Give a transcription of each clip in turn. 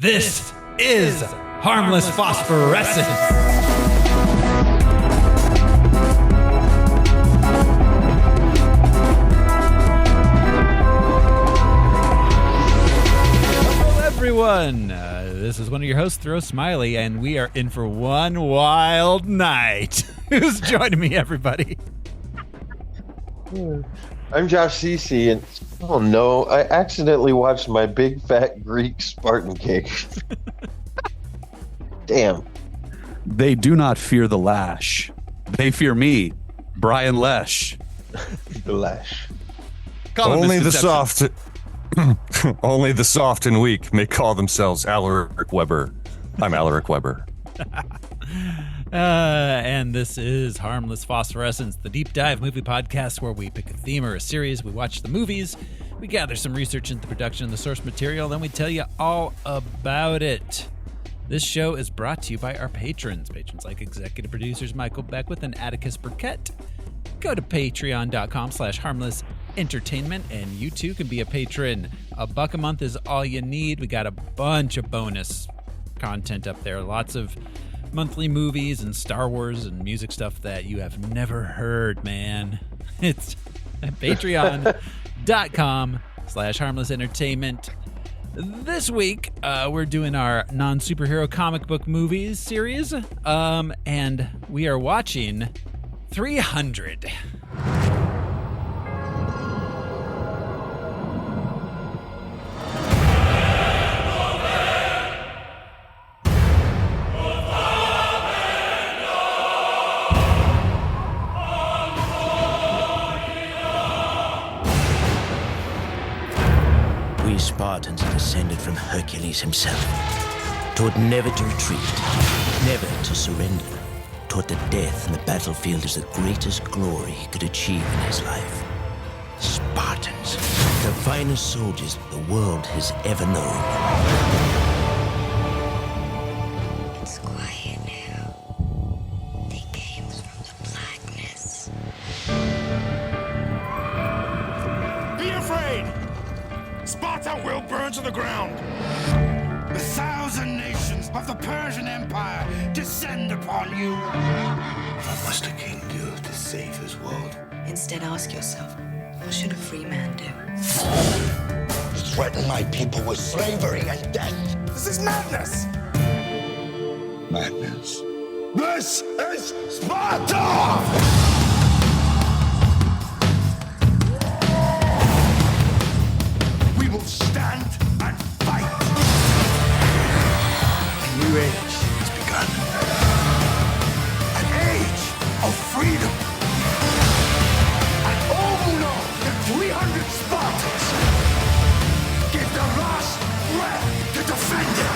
This is Harmless Phosphorescence. Hello, everyone. This is one of your hosts, Thoreau Smiley, and we are in for one wild night. Who's joining me, everybody? I'm Josh Cece, and oh no, I accidentally watched my big fat Greek Spartan cake. Damn. They do not fear the lash. They fear me, Brian Lesh. The lash. Only the soft, only the soft and weak may call themselves Alaric Weber. I'm Alaric Weber. And this is Harmless Phosphorescence, the deep dive movie podcast where we pick a theme or a series, we watch the movies, we gather some research into the production and the source material, then we tell you all about it. This show is brought to you by our patrons like executive producers Michael Beckwith and Atticus Burkett. Go to patreon.com/harmlessentertainment and you too can be a patron. $1 a month is all you need. We got a bunch of bonus content up there, lots of monthly movies and Star Wars and music stuff that you have never heard, man. It's at patreon.com/harmlessentertainment. This week, we're doing our non-superhero comic book movies series, and we are watching 300. Spartans had ascended from Hercules himself, taught never to retreat, never to surrender, taught that death in the battlefield is the greatest glory he could achieve in his life. Spartans, the finest soldiers the world has ever known. It's quiet now. They came from the blackness. Be afraid! Sparta will burn to the ground. 1,000 nations of the Persian Empire descend upon you. What must a king do to save his world? Instead, ask yourself, what should a free man do? Threaten my people with slavery and death. This is madness. Madness. This is Sparta! We will stand and fight. A new age has begun. An age of freedom. And all who know that 300 Spartans give their last breath to defend it.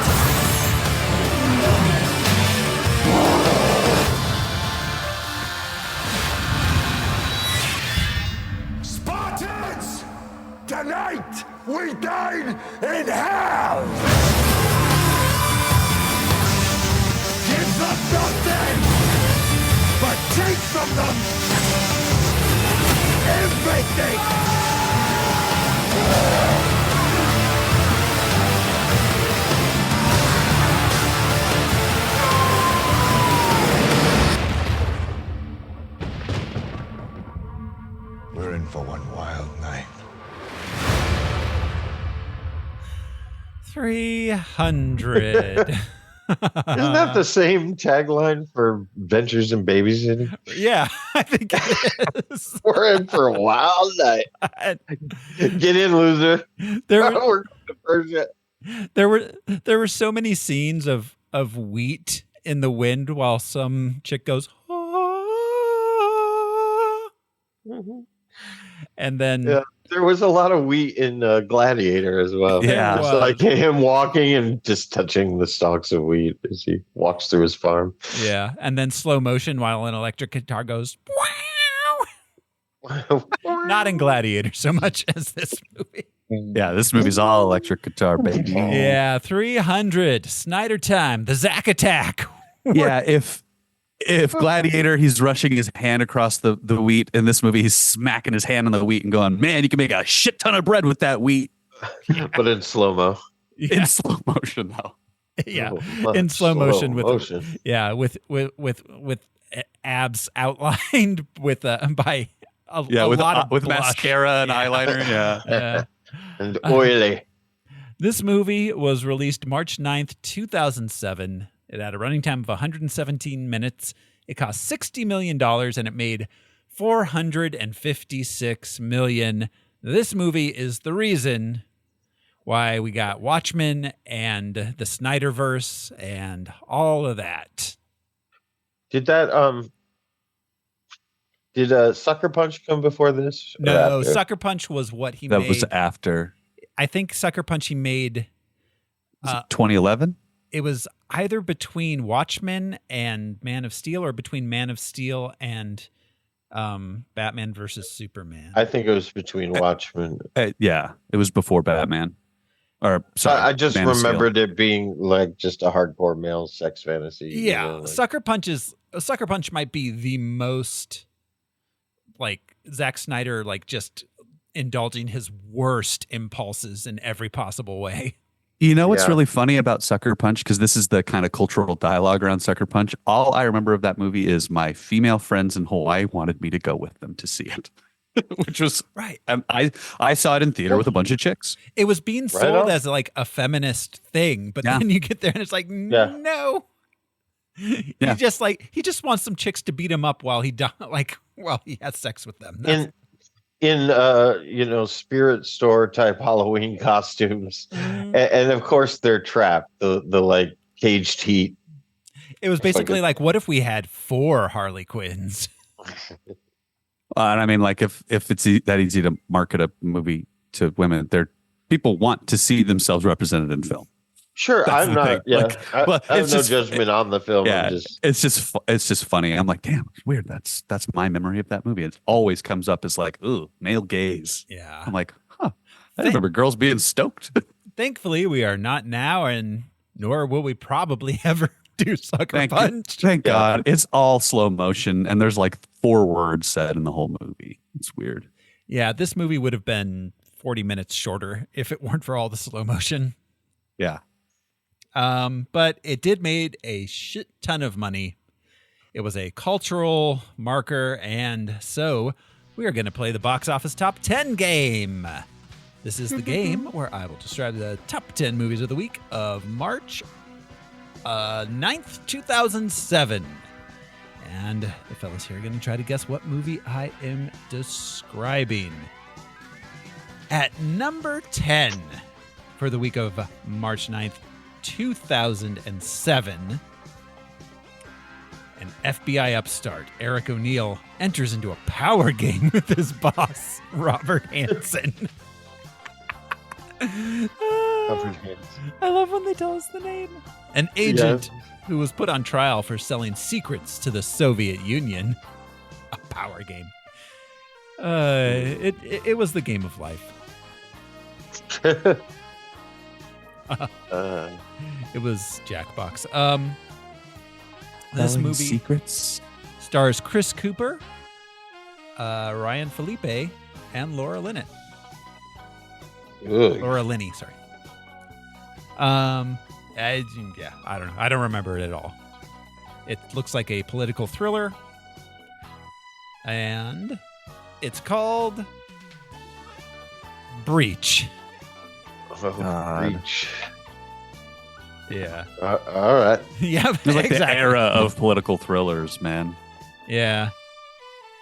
Spartans! Tonight, we dine in hell! Give them nothing, but take from them everything! We're in for one wild night. 300. Isn't that the same tagline for Ventures in Babysitting? Yeah, I think it is. We're in for a wild night. Get in, loser. There were so many scenes of wheat in the wind while some chick goes, "Ah." And then there was a lot of wheat in Gladiator as well. Yeah. It's like him walking and just touching the stalks of wheat as he walks through his farm. Yeah, and then slow motion while an electric guitar goes, wow. Not in Gladiator so much as this movie. Yeah, this movie's all electric guitar, baby. Yeah, 300. Snyder time. The Zack attack. Yeah, if Gladiator, he's rushing his hand across the wheat. In this movie, he's smacking his hand on the wheat and going, man, you can make a shit ton of bread with that wheat. But in slow-mo. In slow motion, though. Yeah, Oh, in slow motion motion. with abs outlined with by a with lot of with blush. mascara and eyeliner. Yeah. And oily. This movie was released March 9th, 2007. It had a running time of 117 minutes. It cost $60 million and it made $456 million. This movie is the reason why we got Watchmen and the Snyderverse and all of that. Did that did Sucker Punch come before this? or No, after? Sucker Punch was what he That made. was after I think Sucker Punch he made. 2011. It was either between Watchmen and Man of Steel or between Man of Steel and Batman versus Superman. I think it was between Watchmen. Yeah, it was before Batman. Or sorry, I just Man of Steel. remembered it being like just a hardcore male sex fantasy. Yeah, like- Sucker Punch might be the most like Zack Snyder, like just indulging his worst impulses in every possible way. You know what's Yeah. really funny about Sucker Punch? Because this is the kind of cultural dialogue around Sucker Punch. All I remember of that movie is my female friends in Hawaii wanted me to go with them to see it, which was Right. I saw it in theater with a bunch of chicks. It was being Right sold on. as like a feminist thing, but Yeah. then you get there and it's like, Yeah. no. Yeah. He just wants some chicks to beat him up while he while he has sex with them. That's- in spirit store type Halloween costumes, and of course they're trapped. The like caged heat. it was basically like, what if we had 4 Harley Quinns? And I mean, like if it's that easy to market a movie to women, people want to see themselves represented in film. Sure, That's I'm the not. thing. Yeah, Like, well, I have it's no just- judgment on the film. Yeah, I'm just, it's just funny. I'm like, damn, it's weird. That's my memory of that movie. It always comes up as like, ooh, male gaze. Yeah. I'm like, huh. I remember girls being stoked. Thankfully, we are not now, and nor will we probably ever do Sucker Punch. Thank God. It's all slow motion, and there's like 4 words said in the whole movie. It's weird. Yeah, this movie would have been 40 minutes shorter if it weren't for all the slow motion. Yeah. But it did made a shit ton of money. It was a cultural marker, and so we are going to play the box office top 10 game. This is the game where I will describe the top 10 movies of the week of March 9th, 2007. And the fellas here are going to try to guess what movie I am describing. At number 10 for the week of March 9th, 2007, an FBI upstart, Eric O'Neill, enters into a power game with his boss, Robert Hansen. I love when they tell us the name. An agent who was put on trial for selling secrets to the Soviet Union. A power game. It was the game of life. It was Jackbox. This Selling movie secrets. stars Chris Cooper, Ryan Felipe, and Laura Linney. Laura Linney, sorry. I don't know. I don't remember it at all. It looks like a political thriller, and it's called Breach. Reach. Yeah. All right. Yeah, It was like exactly. the era of political thrillers, man. Yeah.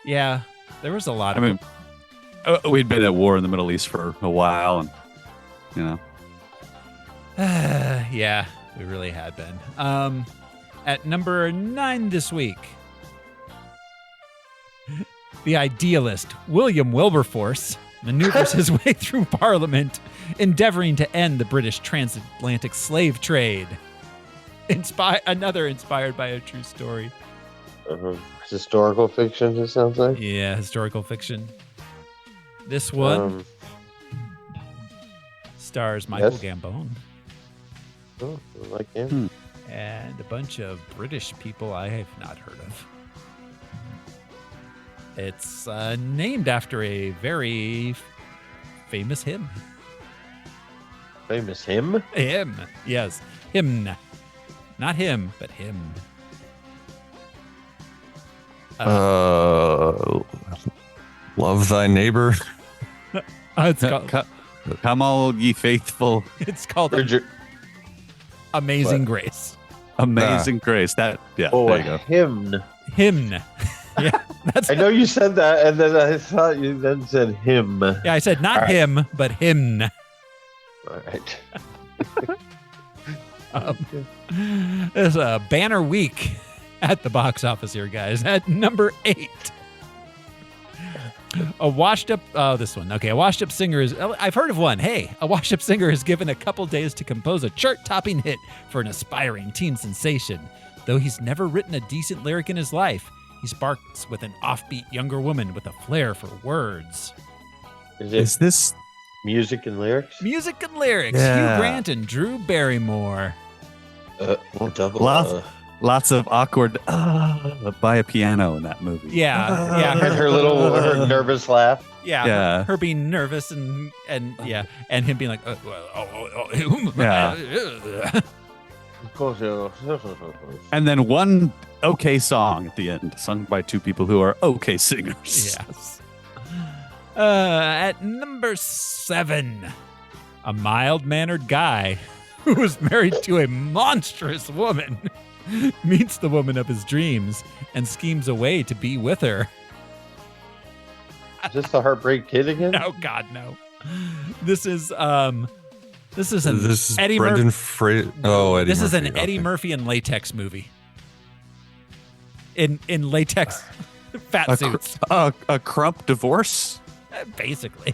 Yeah. There was a lot I of mean, we'd been at war in the Middle East for a while, and you know, yeah, we really had been. At number 9 this week, the idealist William Wilberforce maneuvers his way through Parliament, endeavoring to end the British transatlantic slave trade. Another inspired by a true story. Historical fiction, it sounds like. Yeah, historical fiction. This one stars Michael yes. Gambon Oh, I like him. and a bunch of British people I have not heard of. It's named after a very famous hymn. famous hymn? Him. Yes. Hymn. Not him, but him. Love thy neighbor. It's called, Come all ye faithful. it's called Bridget. Amazing Grace. Amazing grace. That Oh, there a you go. hymn. Hymn. Yeah, that's. I know you said that, and then I thought you then said hymn. Yeah, I said not him, but hymn. All right. There's a banner week at the box office here, guys. At number 8. A washed-up, this one. Okay, a washed-up singer is, I've heard of one. Hey, a washed-up singer is given a couple days to compose a chart-topping hit for an aspiring teen sensation. Though he's never written a decent lyric in his life, he sparks with an offbeat younger woman with a flair for words. Is Is this music and lyrics? Music and lyrics, Yeah. Hugh Grant and Drew Barrymore. Double. lots of awkward by a piano in that movie? Yeah, And her nervous laugh. Yeah. her being nervous and him being like, Yeah. And then one okay song at the end, sung by two people who are okay singers. Yes. At number 7, a mild-mannered guy who was married to a monstrous woman meets the woman of his dreams and schemes a way to be with her. Is this the Heartbreak Kid again? Oh God, no. This is an This is Eddie Brendan Murphy. Fraser. Oh, Eddie This Murphy. is an Eddie okay. Murphy in latex movie. In latex fat suits, A Crump divorce? basically.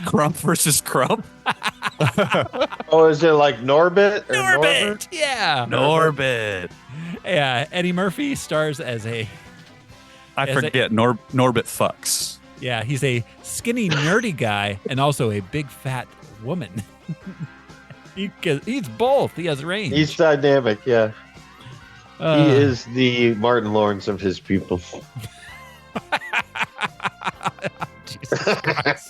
Crump versus Crump? Oh, is it like Norbit? Or Norbit, yeah. Norbit. Yeah, Eddie Murphy stars as a Forget. Norbit fucks. yeah, he's a skinny nerdy guy and also a big fat woman. He's both. He has range. He's dynamic, yeah. He is the Martin Lawrence of his people. Jesus Christ.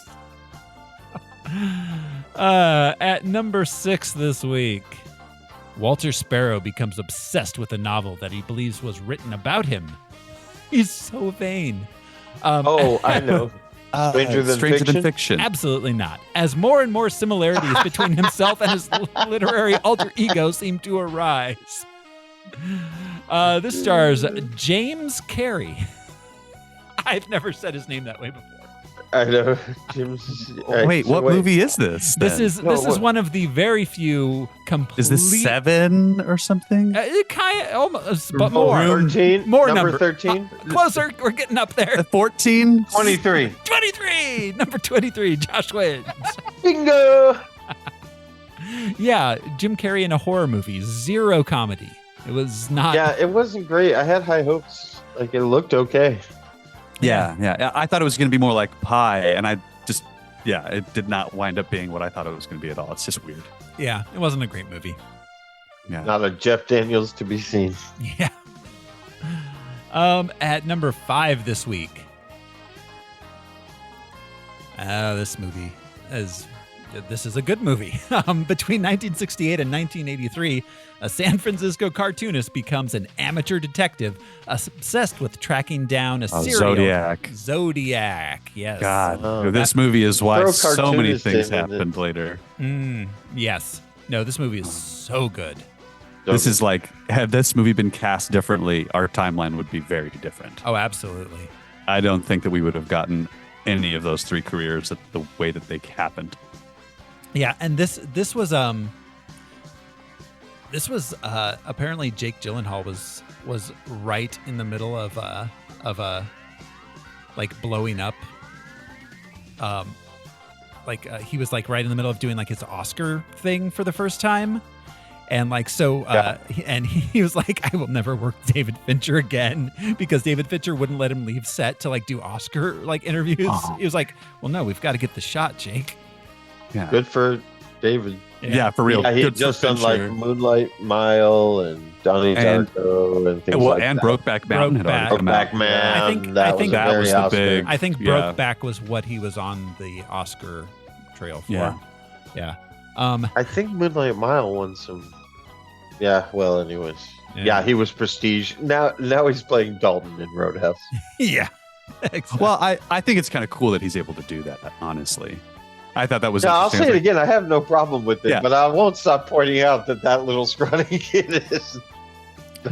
At number 6 this week, Walter Sparrow becomes obsessed with a novel that he believes was written about him. He's so vain. Oh, I know. Stranger Than Fiction? Absolutely. Absolutely not. As more and more similarities between himself and his literary alter ego seem to arise. This stars James Carey. I've never said his name that way before. I know. Jim's, Wait, what movie is this? This then? is one of the very few complete. Is this 7 or something? It kind of almost, but more. 13? More Number 13? Closer. We're getting up there. 14? 23. 23. Number 23. Josh wins. Bingo! Yeah, Jim Carrey in a horror movie. 0 comedy. It was not. Yeah, it wasn't great. I had high hopes. Like, it looked okay. Yeah. I thought it was going to be more like Pie, and I just, it did not wind up being what I thought it was going to be at all. It's just weird. Yeah, it wasn't a great movie. Yeah. Not a Jeff Daniels to be seen. Yeah. At number 5 this week. This is a good movie. Between 1968 and 1983, a San Francisco cartoonist becomes an amateur detective obsessed with tracking down a serial Zodiac. Yes. God, this movie is why Throw so many cartoonist things in it. happened later. Yes. No, this movie is so good. This is like, had this movie been cast differently, our timeline would be very different. Oh, absolutely. I don't think that we would have gotten any of those 3 careers at the way that they happened. Yeah, and this was apparently Jake Gyllenhaal was right in the middle of like blowing up. He was like right in the middle of doing like his Oscar thing for the first time. And like, so, and he was like, I will never work with David Fincher again because David Fincher wouldn't let him leave set to like do Oscar like interviews. He was like, well, no, we've got to get the shot, Jake. Yeah. Good for David. Yeah, for real. Yeah, he Good just for done like Fincher. Moonlight Mile and Donnie Darko and things like and that. Brokeback Mountain had already come out. Brokeback Man. I think that was that very was the Oscar. big- I think Yeah. Brokeback was what he was on the Oscar trail for. Yeah. Yeah. I think Moonlight Mile won some. Yeah. Well, anyways. Yeah, he was Prestige. Now he's playing Dalton in Roadhouse. Yeah. Exactly. Well, I think it's kind of cool that he's able to do that, honestly. I thought that was I'll interesting. say it again. I have no problem with it, Yeah. but I won't stop pointing out that little scrawny kid is.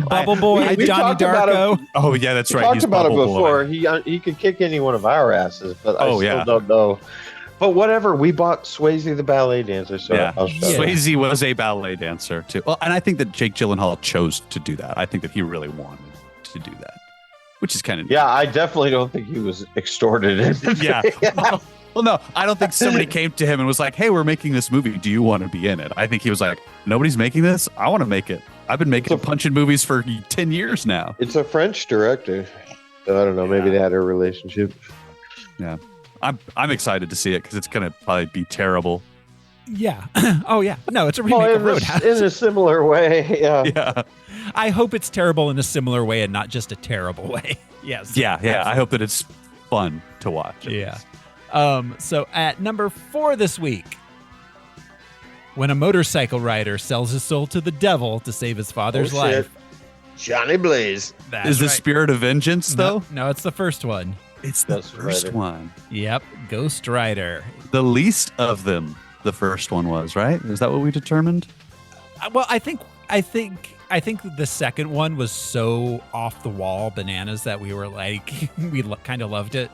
Bubble Boy, we Johnny talked about Darko. Oh, yeah, that's We right. talked He's about it Bubble before. Boy. He could kick any one of our asses, but I Oh, still yeah. don't know. But whatever. We bought Swayze the ballet dancer, so Yeah, I'll shut up. Swayze was a ballet dancer too. Well, and I think that Jake Gyllenhaal chose to do that. I think that he really wanted to do that, which is kind of Yeah, I definitely don't think he was extorted. yeah. Well, no, I don't think somebody came to him and was like, "Hey, we're making this movie. Do you want to be in it?" I think he was like, "Nobody's making this. I want to make it. I've been making punching movies for 10 years now." It's a French director, so I don't know. Maybe they had a relationship. Yeah, I'm excited to see it because it's gonna probably be terrible. Yeah. Oh, yeah. No, it's a remake of Roadhouse. In a similar way. Yeah. Yeah, I hope it's terrible in a similar way and not just a terrible way. Yes. yeah. I hope that it's fun to watch. Yeah. So at number 4 this week, when a motorcycle rider sells his soul to the devil to save his father's life. Johnny Blaze. That's Is the right. Spirit of Vengeance though? No, it's the first one. It's the Ghost first Rider. one. Yep, Ghost Rider. The least of them. The first one was, right? Is that what we determined? Well, I think the second one was so off the wall bananas that we were like we kind of loved it.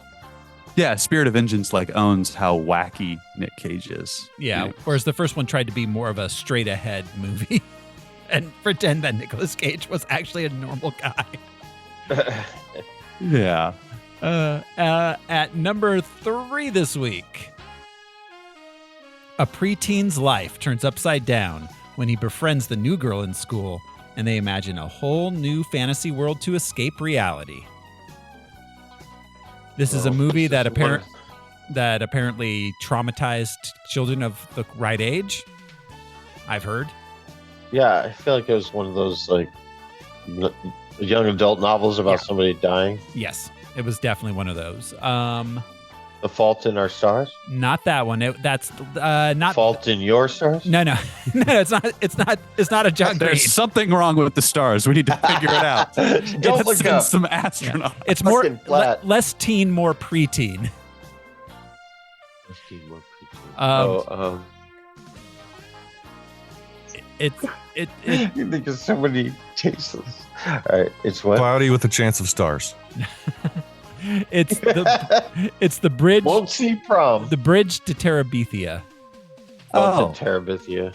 Yeah, Spirit of Vengeance like owns how wacky Nick Cage is. Yeah, You know? whereas the first one tried to be more of a straight ahead movie and pretend that Nicolas Cage was actually a normal guy. Yeah. At number 3 this week, a preteen's life turns upside down when he befriends the new girl in school and they imagine a whole new fantasy world to escape reality. This is a movie that apparently traumatized children of the right age. I've heard. Yeah, I feel like it was one of those like young adult novels about somebody dying. Yes, it was definitely one of those. The Fault in Our Stars. Not that one. That's not Fault in Your Stars. No, no, it's not. It's not a John Green. There's something wrong with the stars. We need to figure it out. Don't look Send up. some astronauts. It's more Fucking flat. less teen, more preteen. It You think of so many tasteless. All right, it's what? Cloudy with a Chance of Stars. it's the bridge. Won't see prom. The bridge to Terabithia. Oh, the Terabithia.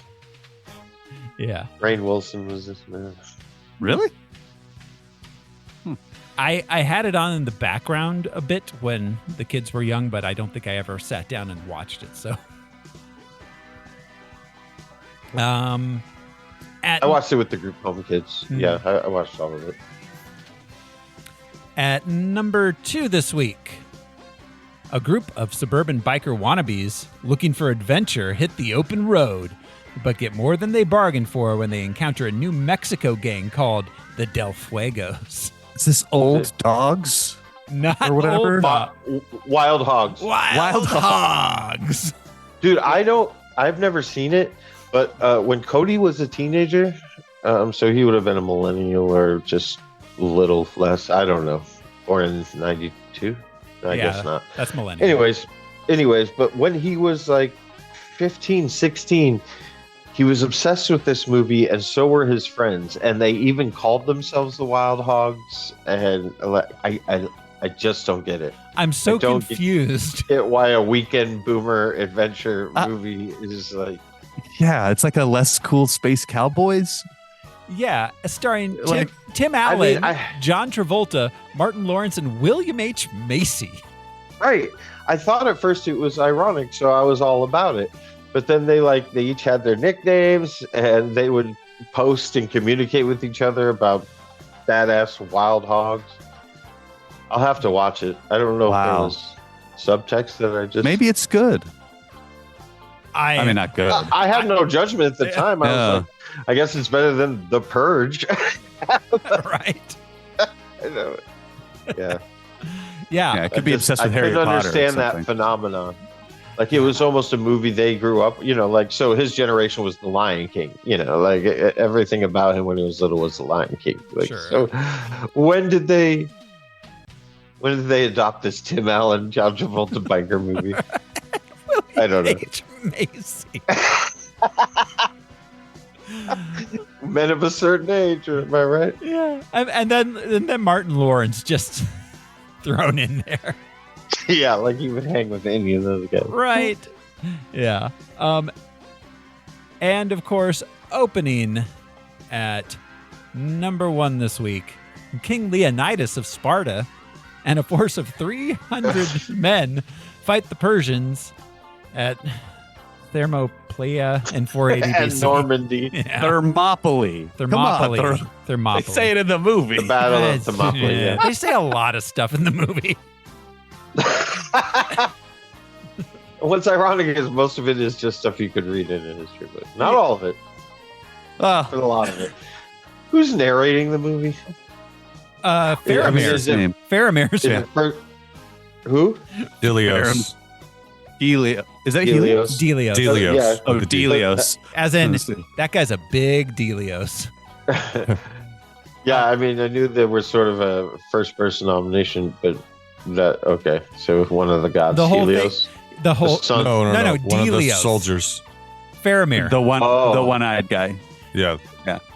Yeah. Rainn Wilson was this man. Really? I had it on in the background a bit when the kids were young, but I don't think I ever sat down and watched it. So, I watched it with the group home kids. Yeah, I watched all of it. At number 2 this week, a group of suburban biker wannabes looking for adventure hit the open road, but get more than they bargained for when they encounter a New Mexico gang called the Del Fuegos. Is this Old Dogs? Not Or whatever? old Wild Hogs. Wild Hogs. Dude, I've never seen it, but when Cody was a teenager, so he would have been a millennial or just a little less. I don't know. Born in 92? I guess not. That's millennial. Anyways, but when he was like 15, 16, he was obsessed with this movie, and so were his friends. And they even called themselves the Wild Hogs. And I just don't get it. I'm so I don't confused. Get why a weekend boomer adventure movie is like. Yeah, it's like a less cool Space Cowboys. Yeah, starring Like- Tim Allen, I mean, John Travolta, Martin Lawrence, and William H. Macy. Right. I thought at first it was ironic, so I was all about it. But then they each had their nicknames, and they would post and communicate with each other about badass wild hogs. I'll have to watch it. I don't know if there was subtext that I just. Maybe it's good. I mean, not good. I had no judgment at the time. I was like, I guess it's better than The Purge. right. I know. Yeah. Yeah. Yeah, it could be obsessed with I Harry couldn't Potter. understand or that something. phenomenon. Like it was almost a movie they grew up, like, so his generation was The Lion King, like everything about him when he was little was The Lion King. Like, Sure. So when did they adopt this Tim Allen, John Travolta biker movie? I don't know. Macy. Men of a certain age, am I right? Yeah. And then Martin Lawrence just thrown in there. Yeah, like he would hang with any of those guys. Right. Yeah. And of course, opening at number 1 this week, King Leonidas of Sparta and a force of 300 men fight the Persians at Thermopylae in 480 And BC. Normandy. Yeah. Thermopylae. Come on, Thermopylae. They say it in the movie. The Battle of Yes. Thermopylae. Yeah. Yeah. They say a lot of stuff in the movie. What's ironic is most of it is just stuff you could read in a history book. Not all of it, but a lot of it. Who's narrating the movie? Faramir. is it- Faramir's Is it who? Delios. Helio. Is that Helios? Delios. Delios. Yeah. Oh, Delios. As in, that guy's a big Delios. Yeah, I mean, I knew there was sort of a first-person nomination, but okay. So one of the gods, The whole Helios. The whole son. No, No, One of the Delios. soldiers. Faramir, The Oh. one-eyed guy. Yeah.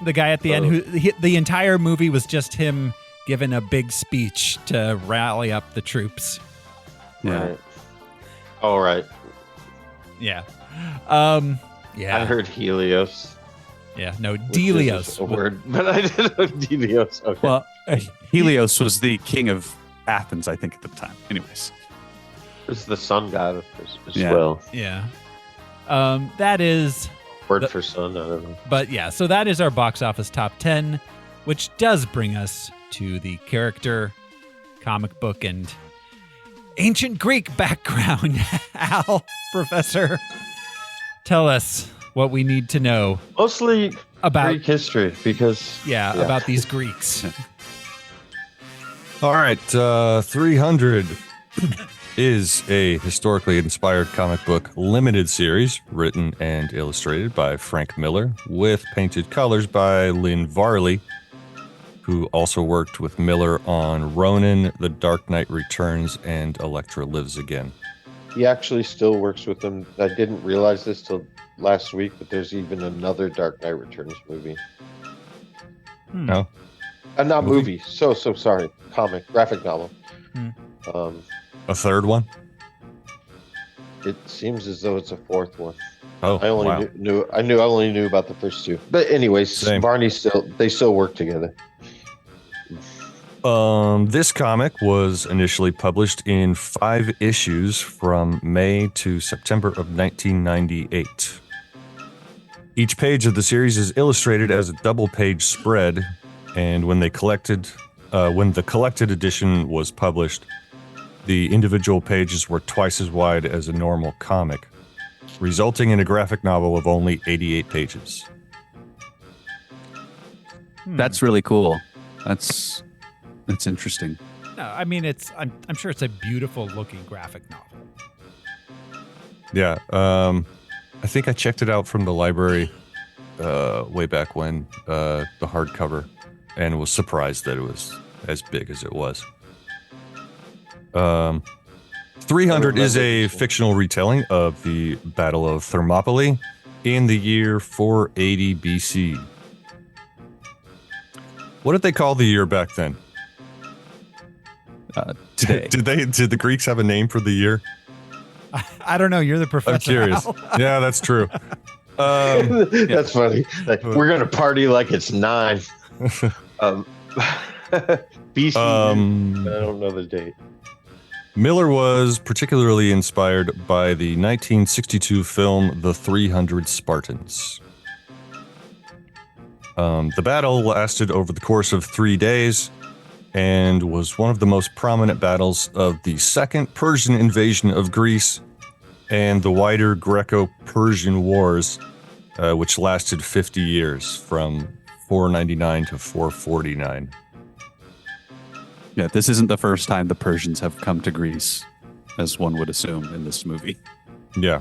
the guy at the end the entire movie was just him giving a big speech to rally up the troops. Yeah. Right. All right. Yeah. I Yeah. heard Helios. Yeah. No, which is Delios. a word, but I didn't know Delios. Okay. Well, Helios was the king of Athens, I think, at the time. Anyways. It's the sun god as Yeah. well. Yeah. That is, Word for sun, I don't know. but yeah, so that is our box office top 10, which does bring us to the character, comic book, and ancient Greek background. Al, Professor, tell us what we need to know Mostly about, Greek history, because about these Greeks. All right. 300 is a historically inspired comic book limited series written and illustrated by Frank Miller with painted colors by Lynn Varley, who also worked with Miller on Ronin, The Dark Knight Returns, and Elektra Lives Again. he actually still works with them. I didn't realize this till last week, but there's even another Dark Knight Returns movie. No? Not movie. So sorry. Graphic novel. A third one? It seems as though it's a fourth one. Oh, I only wow. I only knew about the first two. But anyways, Same. Barney still work together. This comic was initially published in 5 issues from May to September of 1998. Each page of the series is illustrated as a double-page spread, and when the collected edition was published, the individual pages were twice as wide as a normal comic, resulting in a graphic novel of only 88 pages. That's really cool. That's interesting. No, I mean, I'm sure it's a beautiful looking graphic novel. Yeah, I think I checked it out from the library way back when, the hardcover, and was surprised that it was as big as it was. 300 is a fictional retelling of the Battle of Thermopylae in the year 480 BC. What did they call the year back then? Today. Did the Greeks have a name for the year? I don't know. You're the professor. I'm curious. Al. Yeah, that's true. That's funny. Like, we're gonna party like it's 9. BC. I don't know the date. Miller was particularly inspired by the 1962 film The 300 Spartans. The battle lasted over the course of 3 days and was one of the most prominent battles of the Second Persian invasion of Greece and the wider Greco-Persian Wars, which lasted 50 years from 499 to 449. Yeah, this isn't the first time the Persians have come to Greece, as one would assume in this movie. Yeah.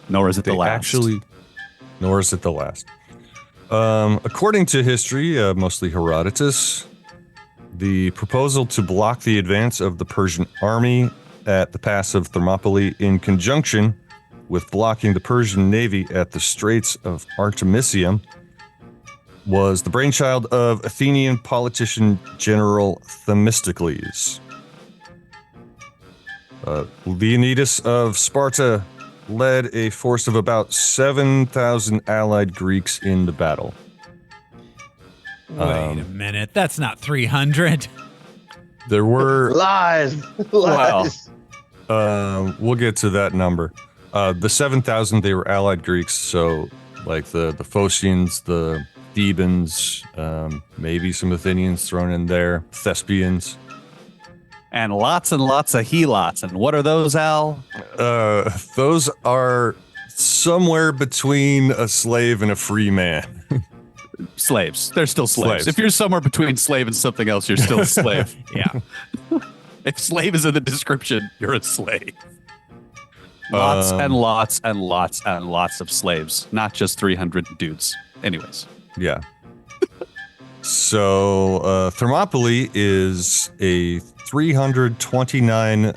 Nor is it the They last. Nor is it the last. According to history, mostly Herodotus, the proposal to block the advance of the Persian army at the pass of Thermopylae in conjunction with blocking the Persian navy at the Straits of Artemisium was the brainchild of Athenian politician General Themistocles. Leonidas of Sparta led a force of about 7,000 allied Greeks in the battle. Wait a minute. That's not 300. There were... Lies. Wow. We'll get to that number. The 7,000, they were allied Greeks, so like the Phocians, the Thebans, maybe some Athenians thrown in there, Thespians. And lots of helots. And what are those, Al? Those are somewhere between a slave and a free man. Slaves. They're still slaves. Slaves. If you're somewhere between slave and something else, you're still a slave. Yeah. If slave is in the description, you're a slave. Lots and lots and lots and lots of slaves, not just 300 dudes. Anyways. Yeah. So Thermopylae is a 329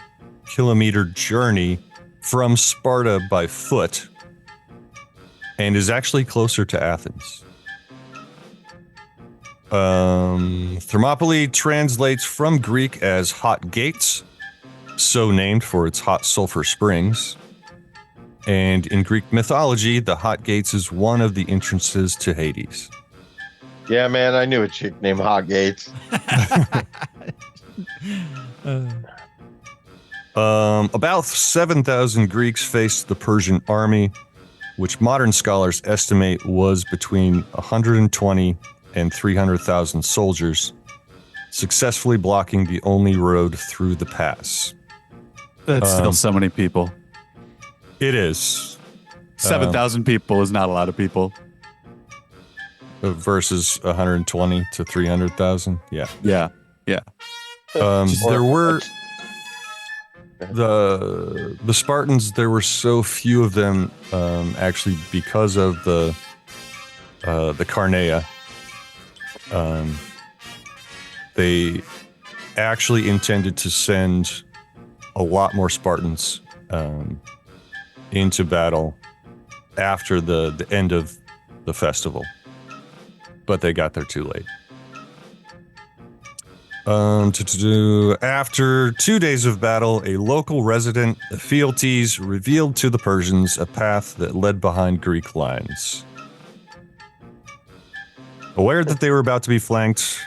kilometer journey from Sparta by foot and is actually closer to Athens. Thermopylae translates from Greek as hot gates, so named for its hot sulfur springs. And in Greek mythology, the hot gates is one of the entrances to Hades. Yeah, man, I knew a chick named Hot Gates. About 7,000 Greeks faced the Persian army, which modern scholars estimate was between 120 and 300,000 soldiers, successfully blocking the only road through the pass. That's still so many people. It is. 7,000 people is not a lot of people. Versus 120 to 300,000. Yeah. Yeah. Yeah. There were the Spartans. There were so few of them, actually, because of the Carnea. They actually intended to send a lot more Spartans into battle after the end of the festival. But they got there too late. After 2 days of battle, a local resident, Ephialtes, revealed to the Persians a path that led behind Greek lines. Aware that they were about to be flanked,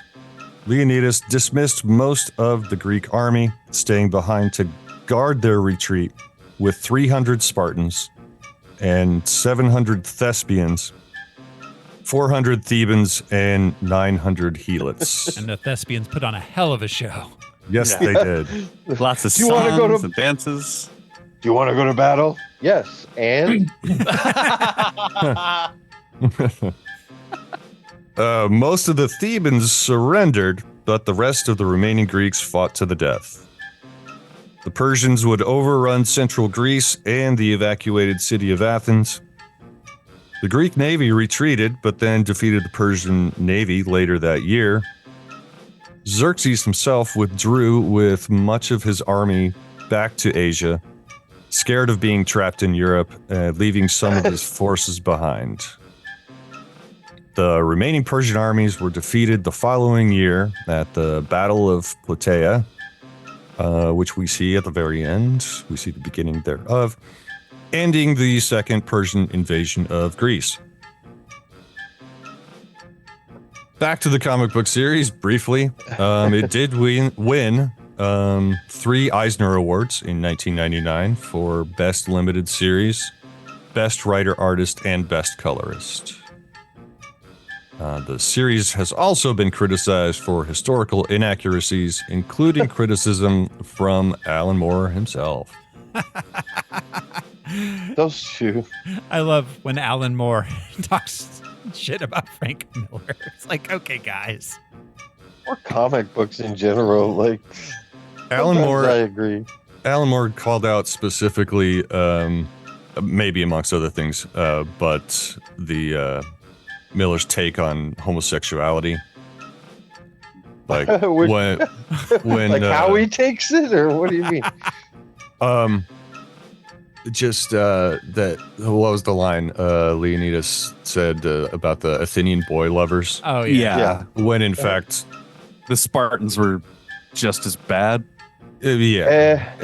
Leonidas dismissed most of the Greek army, staying behind to guard their retreat with 300 Spartans and 700 Thespians, 400 Thebans, and 900 Helots. And the Thespians put on a hell of a show. Yes, they did. Lots of Do you wanna go songs to- and dances. Do you want to go to battle? Yes. And Most of the Thebans surrendered, but the rest of the remaining Greeks fought to the death. The Persians would overrun central Greece and the evacuated city of Athens. The Greek navy retreated, but then defeated the Persian navy later that year. Xerxes himself withdrew with much of his army back to Asia, scared of being trapped in Europe, leaving some of his forces behind. The remaining Persian armies were defeated the following year at the Battle of Plataea, which we see at the very end. We see the beginning thereof, ending the second Persian invasion of Greece. Back to the comic book series, briefly. It did win 3 Eisner Awards in 1999 for Best Limited Series, Best Writer-Artist, and Best Colorist. The series has also been criticized for historical inaccuracies, including criticism from Alan Moore himself. those two. I love when Alan Moore talks shit about Frank Miller. It's like, okay, guys. Or comic books in general. Like Alan sometimes Moore I agree. Alan Moore called out specifically, maybe amongst other things, but the Miller's take on homosexuality. Like when like how he takes it, or what do you mean? Just that. What was the line Leonidas said about the Athenian boy lovers? Oh Yeah. When in fact, The Spartans were just as bad. And yeah.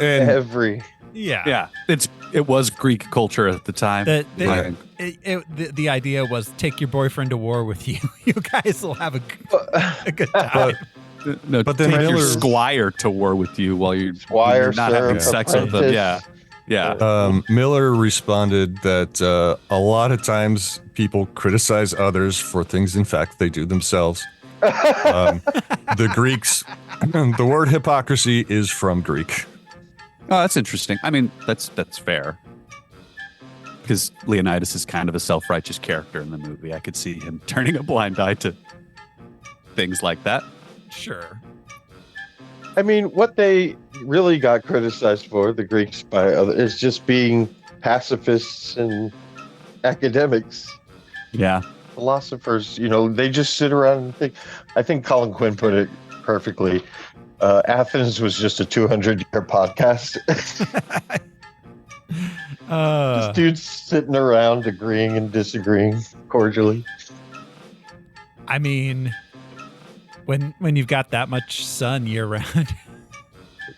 It was Greek culture at the time. The idea was take your boyfriend to war with you. You guys will have a good time. But then take your squire to war with you while you're not having sex with them. Yeah. Miller responded that a lot of times people criticize others for things, in fact, they do themselves. The Greeks, the word hypocrisy is from Greek. Oh, that's interesting. I mean, that's fair. Because Leonidas is kind of a self-righteous character in the movie. I could see him turning a blind eye to things like that. Sure. I mean, what they really got criticized for, the Greeks by others, is just being pacifists and academics. Yeah. Philosophers, they just sit around and think. I think Colin Quinn put it perfectly. Athens was just a 200-year podcast. Just dudes sitting around agreeing and disagreeing cordially. I mean, when you've got that much sun year round.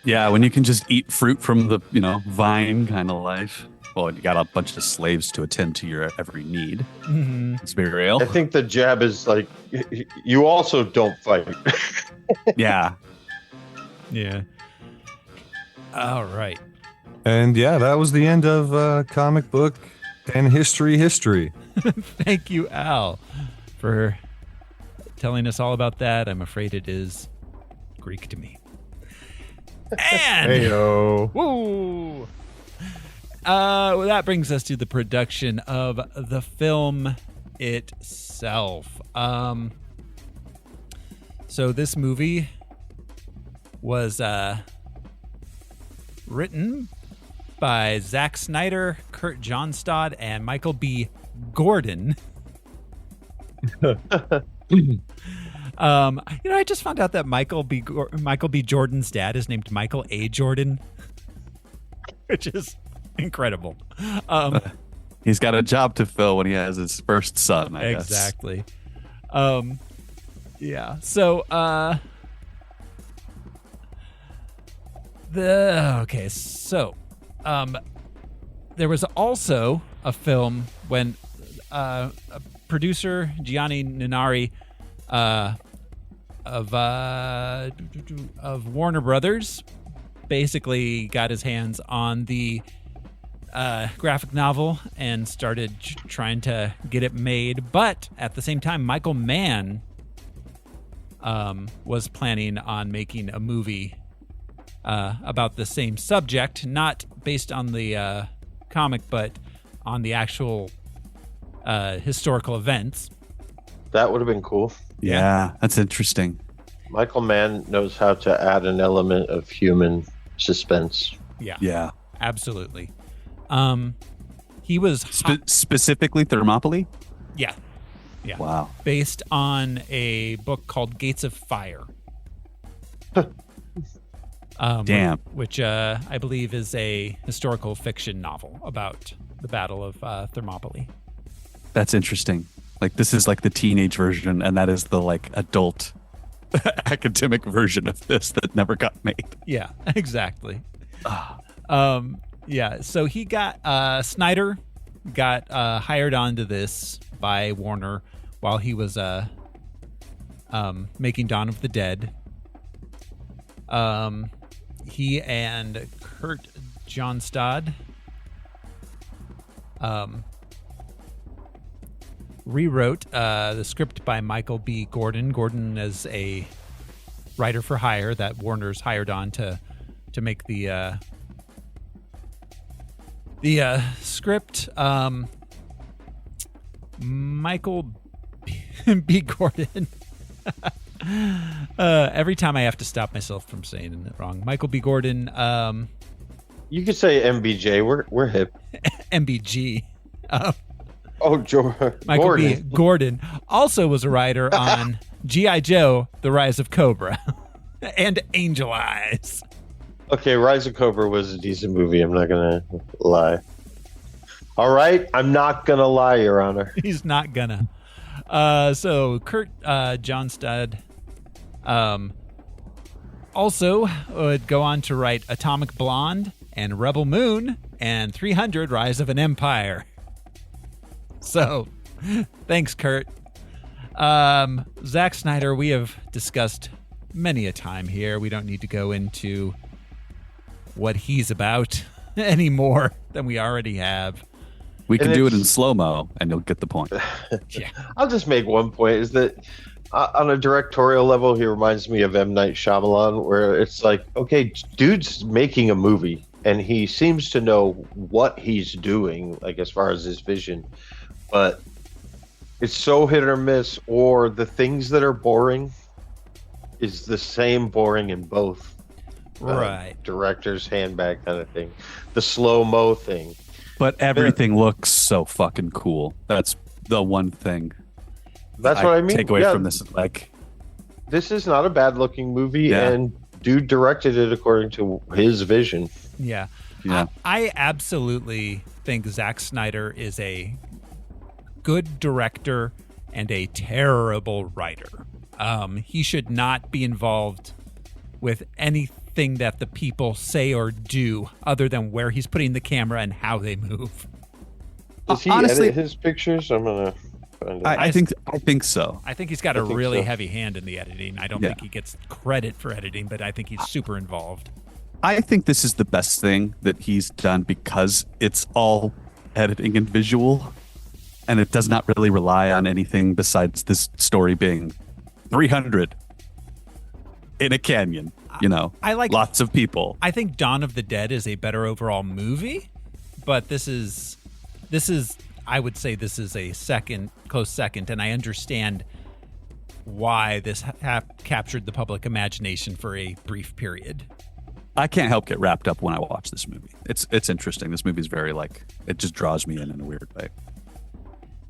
Yeah, when you can just eat fruit from the, vine kind of life. Well, you got a bunch of slaves to attend to your every need. Mm-hmm. It's very real. I think the jab is like, you also don't fight. Yeah. Yeah. All right. And yeah, that was the end of comic book and history. Thank you, Al, for telling us all about that. I'm afraid it is Greek to me. And Heyo. woo! Well, that brings us to the production of the film itself. So this movie was written by Zack Snyder, Kurt Johnstad, and Michael B. Gordon. I just found out that Michael B. Jordan's dad is named Michael A. Jordan, which is incredible. He's got a job to fill when he has his first son, I guess. Exactly. Yeah. So, there was also a film when producer Gianni Nannari of Warner Brothers basically got his hands on the graphic novel and started trying to get it made. But at the same time, Michael Mann was planning on making a movie about the same subject, not based on the comic, but on the actual historical events. That would have been cool. Yeah, that's interesting. Michael Mann knows how to add an element of human suspense. Yeah. Absolutely. He was specifically Thermopylae? Yeah. Wow. Based on a book called Gates of Fire. Damn. Which I believe is a historical fiction novel about the Battle of Thermopylae. That's interesting. Like, this is like the teenage version, and that is the like adult academic version of this that never got made. Yeah, exactly. Yeah, so he got Snyder got hired onto this by Warner while he was making Dawn of the Dead. He and Kurt Johnstad rewrote the script by Michael B. Gordon. Gordon is a writer for hire that Warner's hired on to make the script. Michael B. Gordon. Every time I have to stop myself from saying it wrong. Michael B. Gordon You could say MBJ. We're hip. MBG. Oh, Michael B. Gordon also was a writer on G.I. Joe, The Rise of Cobra, and Angel Eyes. Okay, Rise of Cobra was a decent movie. I'm not going to lie. All right, I'm not going to lie, Your Honor. He's not gonna. So Kurt Johnstad also would go on to write Atomic Blonde and Rebel Moon and 300 Rise of an Empire. So, thanks, Kurt. Zack Snyder, we have discussed many a time here. We don't need to go into what he's about any more than we already have. We can do it in slow-mo, and you'll get the point. Yeah. I'll just make one point, is that on a directorial level, he reminds me of M. Night Shyamalan, where it's like, okay, dude's making a movie, and he seems to know what he's doing, like as far as his vision, but it's so hit or miss, or the things that are boring is the same boring in both. Right. Director's handbag kind of thing. The slow-mo thing. But everything looks so fucking cool. That's the one thing. That's what I mean. Take away from this, like, this is not a bad-looking movie, Yeah. and dude directed it according to his vision. Yeah. Yeah. I absolutely think Zack Snyder is a good director and a terrible writer. He should not be involved with anything that the people say or do other than where he's putting the camera and how they move. Does he honestly- edit his pictures? I'm gonna find out. I think so. I think he's got a think really so. heavy hand in the editing. I don't Yeah. think he gets credit for editing, but I think he's super involved. I think this is the best thing that he's done because it's all editing and visual, and it does not really rely on anything besides this story being 300 in a canyon. You know, I like- lots of people. I think Dawn of the Dead is a better overall movie, but this is I would say this is a close second, and I understand why this captured the public imagination for a brief period. I can't help get wrapped up when I watch this movie. It's interesting. This movie is very it just draws me in a weird way.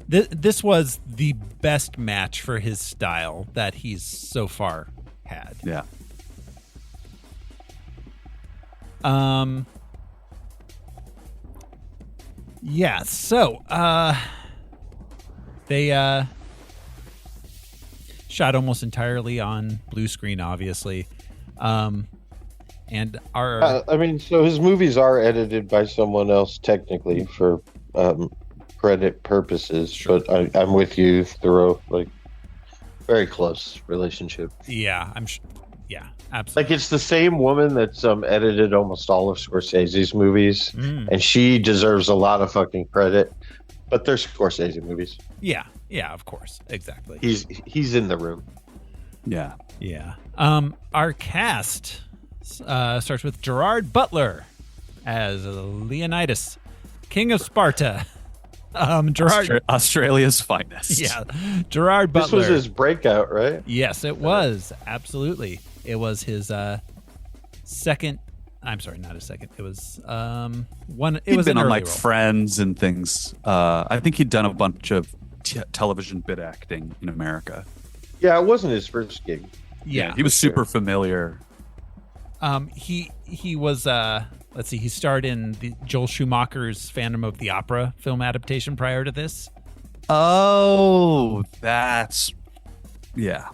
This was the best match for his style that he's so far had. Yeah. Yeah, so they shot almost entirely on blue screen, obviously. And our I mean, so his movies are edited by someone else technically for credit purposes, Sure. but I'm with you, Thoreau. Like, very close relationship. yeah, yeah, absolutely. Like, it's the same woman that's edited almost all of Scorsese's movies, and she deserves a lot of fucking credit. But they're Scorsese movies. Yeah, of course, exactly. He's in the room. Yeah. Yeah. Our cast starts with Gerard Butler as Leonidas, King of Sparta. Gerard, Australia's finest. yeah, Gerard Butler. This was his breakout, right? Yes, it was. Absolutely. It was his second. I'm sorry, not a second. It was one. It He'd was been an on early like role. Friends and things. I think he'd done a bunch of television bit acting in America. Yeah, it wasn't his first gig. Yeah. He was super familiar. He was let's see, he starred in the Joel Schumacher's Phantom of the Opera film adaptation prior to this. Oh, that's yeah.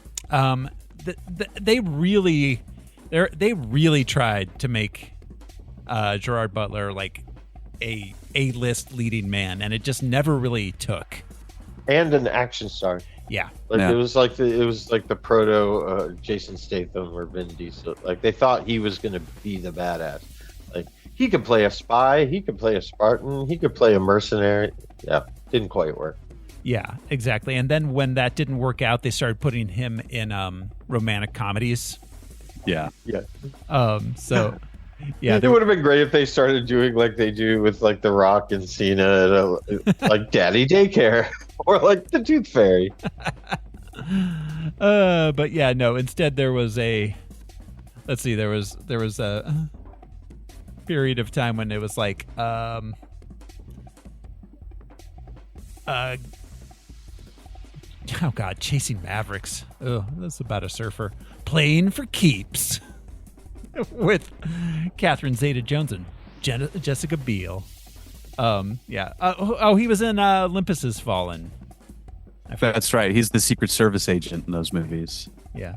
They really tried to make Gerard Butler like a A-list leading man, and it just never really took. And an action star. Yeah. Like Yeah. it was like the proto Jason Statham or Vin Diesel. Like they thought he was going to be the badass. Like he could play a spy, he could play a Spartan, he could play a mercenary. Yeah, didn't quite work. Yeah, exactly. And then when that didn't work out, they started putting him in romantic comedies. Yeah. Yeah. So yeah, It would have been great if they started doing like they do with like The Rock and Cena, like Daddy Daycare or like the Tooth Fairy. but yeah, no. Instead, there was a. Let's see. There was a. period of time when it was like, oh God, Chasing Mavericks. Oh, that's about a surfer. Playing for Keeps with Catherine Zeta-Jones and Jessica Biel. Yeah. He was in Olympus Has Fallen. That's right. He's the Secret Service agent in those movies. Yeah.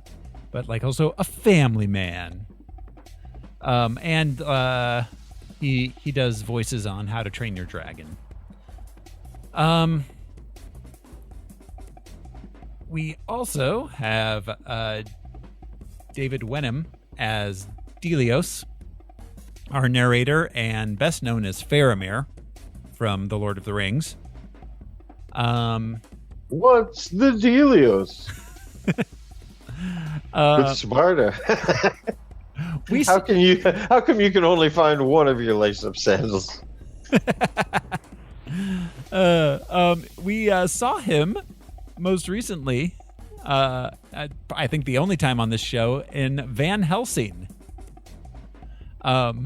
But like also a family man. And he does voices on How to Train Your Dragon. We also have David Wenham as Delios, our narrator, and best known as Faramir from The Lord of the Rings. What's the dealios? With Sparta. How come you can only find one of your lace-up sandals? We saw him most recently, I think the only time on this show, in Van Helsing. Oh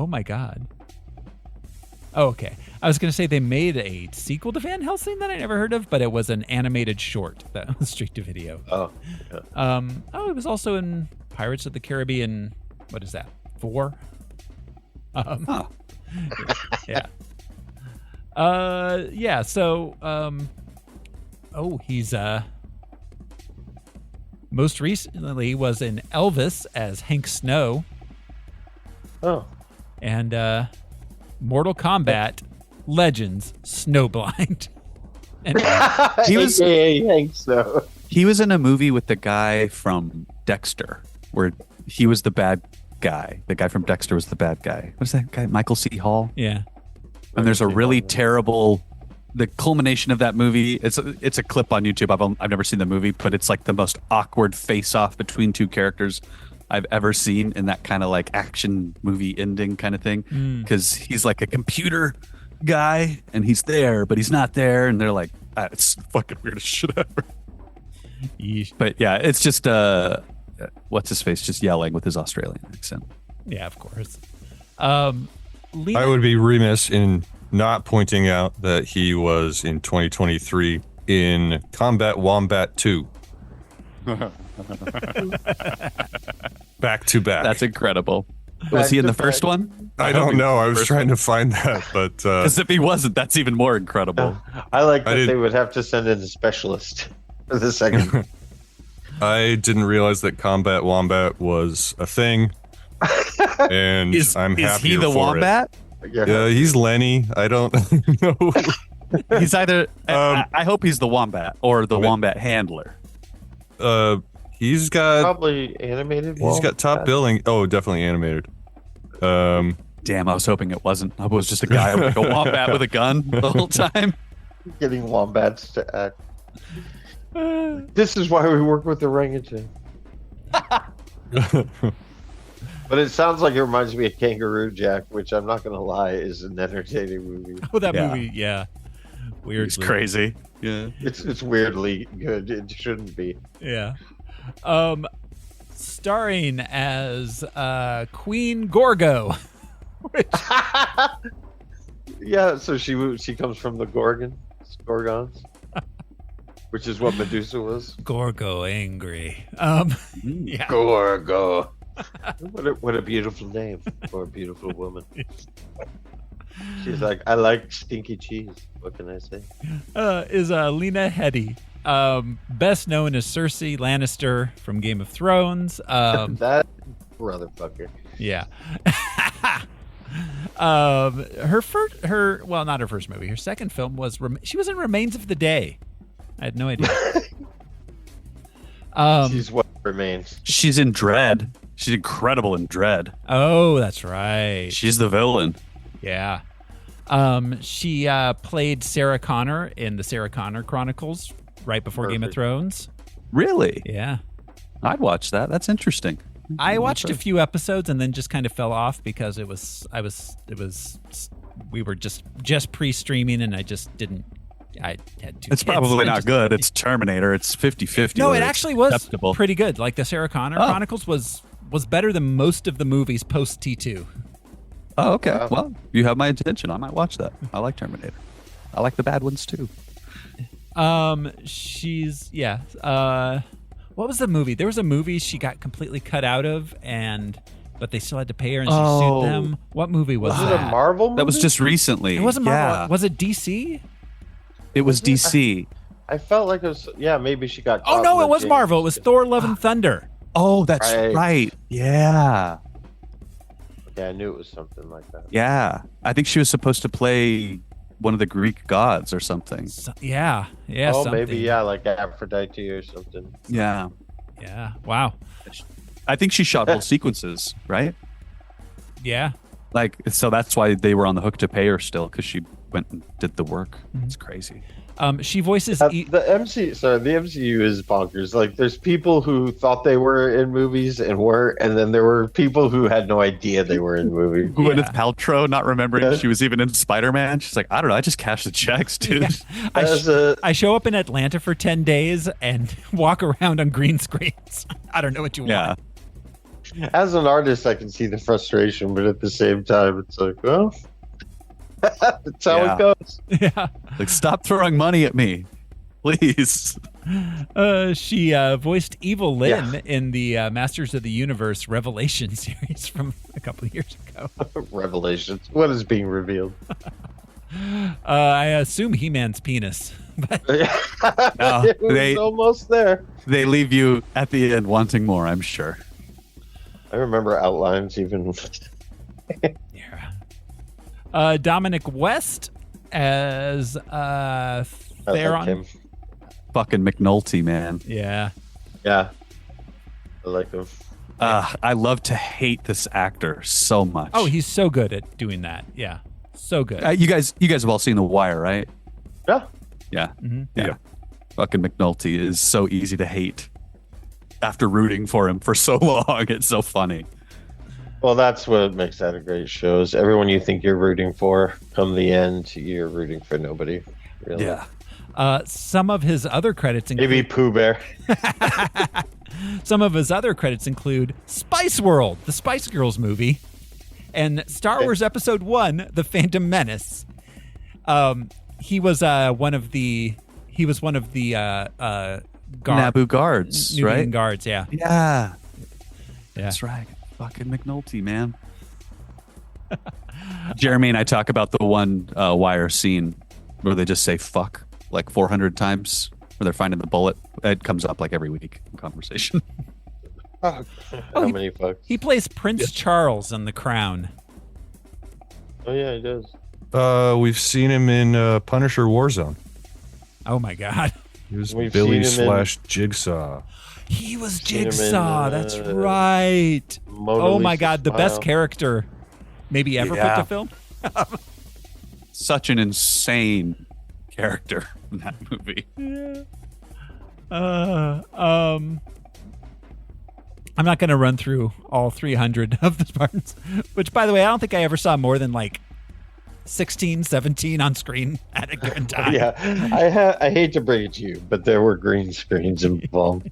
my God. Oh, okay. I was going to say they made a sequel to Van Helsing that I never heard of, but it was an animated short that was straight to video. Oh. Yeah. It was also in Pirates of the Caribbean. What is that? 4? Yeah. Yeah. So, he's most recently was in Elvis as Hank Snow. Oh. And Mortal Kombat Legends Snowblind. And He was Hank Snow. he was in a movie with the guy from Dexter, where he was the bad guy. The guy from Dexter was the bad guy. What's that guy? Michael C. Hall. yeah. And there's a really terrible. The culmination of that movie. It's a clip on YouTube. I've never seen the movie, but it's like the most awkward face-off between two characters I've ever seen in that kind of like action movie ending kind of thing. Because he's like a computer guy and he's there, but he's not there, and they're like, it's fucking weird as shit ever. Yeesh. But yeah, it's just what's his face just yelling with his Australian accent. Yeah, of course. Lena, I would be remiss in not pointing out that he was in 2023 in Combat Wombat 2. Back to back. That's incredible. Was he in the first one? I don't know. I was trying to find that, but Because if he wasn't, that's even more incredible. I like that they would have to send in a specialist for the second. I didn't realize that Combat Wombat was a thing, and I'm happier Is he the for wombat? Yeah, he's Lenny. I don't know. He's either. I hope he's the wombat or the wombat handler. He's got Probably animated. he's got top billing. Oh, definitely animated. Damn, I was hoping it wasn't. I was just a guy with a wombat with a gun the whole time. Getting wombats to act. This is why we work with orangutan. But it sounds like it reminds me of Kangaroo Jack, which I'm not going to lie is an entertaining movie. Oh, that movie, yeah. Weird. He's crazy. Yeah. It's weirdly good. It shouldn't be. Yeah. Starring as Queen Gorgo. Which, Yeah, so she comes from the Gorgons, which is what Medusa was. Gorgo angry. Yeah. Gorgo. What a beautiful name for a beautiful woman. She's like, I like stinky cheese. What can I say? Is Lena Headey. Best known as Cersei Lannister from Game of Thrones. That brotherfucker. Yeah. Well, not her first movie. Her second film was she was in Remains of the Day. I had no idea. She's what remains. She's in Dread. She's incredible in Dread. Oh, that's right. She's the villain. Yeah. She played Sarah Connor in the Sarah Connor Chronicles right before Game of Thrones. Really? Yeah. I'd watch that. That's interesting. I watched a few episodes and then just kind of fell off because we were just pre-streaming and I just didn't. I had two. It's probably not good. It's Terminator. It's 50-50. No, it actually was acceptable. pretty good. Like the Sarah Connor Chronicles was better than most of the movies post T2. Oh, okay. Wow. Well, you have my attention. I might watch that. I like Terminator. I like the bad ones too. She's what was the movie? There was a movie she got completely cut out of, but they still had to pay her, and she sued them. What movie was Was it that? a Marvel movie? That was just recently. It wasn't Marvel. Yeah. Was it DC? It was DC. I felt like it was. Yeah, maybe she got. Oh caught no, in it the was James- Marvel. It was Thor: Love and Thunder. Oh, that's Right. right. Yeah. Yeah, I knew it was something like that. Yeah. I think she was supposed to play one of the Greek gods or something. Yeah. Oh, something. maybe like Aphrodite or something. Yeah. Yeah. Wow. I think she shot whole sequences, right? Yeah. Like, so that's why they were on the hook to pay her still, because she went and did the work. It's crazy. She voices. The MCU is bonkers. Like, there's people who thought they were in movies and weren't, and then there were people who had no idea they were in movies. Gwyneth Paltrow not remembering she was even in Spider-Man. She's like, I don't know. I just cashed the checks, dude. I show up in Atlanta for 10 days and walk around on green screens. I don't know what you Yeah. want. As an artist, I can see the frustration, but at the same time, it's like, well, that's how Yeah. it goes. Yeah. Like, stop throwing money at me, please. She voiced Evil Lynn in the Masters of the Universe Revelation series from a couple of years ago. Revelations. What is being revealed? I assume He-Man's penis. But No, It was they- almost there. They leave you at the end wanting more, I'm sure. I remember outlines even. Dominic West as I Theron. like him. Fucking McNulty, man. Yeah. Yeah. I like him. I love to hate this actor so much. Oh, he's so good at doing that. Yeah. So good. You guys have all seen The Wire, right? Yeah. Yeah. Mm-hmm. Yeah. Fucking McNulty is so easy to hate after rooting for him for so long. It's so funny. Well, that's what makes that a great show. Is everyone you think you're rooting for, come the end, you're rooting for nobody. Really. Yeah. Some of his other credits include Maybe Pooh Bear. Some of his other credits include Spice World, the Spice Girls movie, and Star Wars Episode 1, The Phantom Menace. He was one of the Naboo guards, Nubian right? guards, yeah. Yeah. Yeah. That's right. Fucking McNulty, man. Jeremy and I talk about the one Wire scene where they just say fuck like 400 times, where they're finding the bullet. It comes up like every week in conversation. How many fucks? He plays Prince Charles in The Crown. Oh, yeah, he does. We've seen him in Punisher Warzone. Oh my God. He was We've Billy seen him in- / Jigsaw. He was Seen him in, Jigsaw. That's right. Mona Oh my Lisa God, the best Smile. character maybe ever Yeah. put to film. Such an insane character in that movie. I'm not going to run through all 300 of the Spartans, which, by the way, I don't think I ever saw more than like 16, 17 on screen at a given time. Yeah, I hate to break it to you, but there were green screens involved.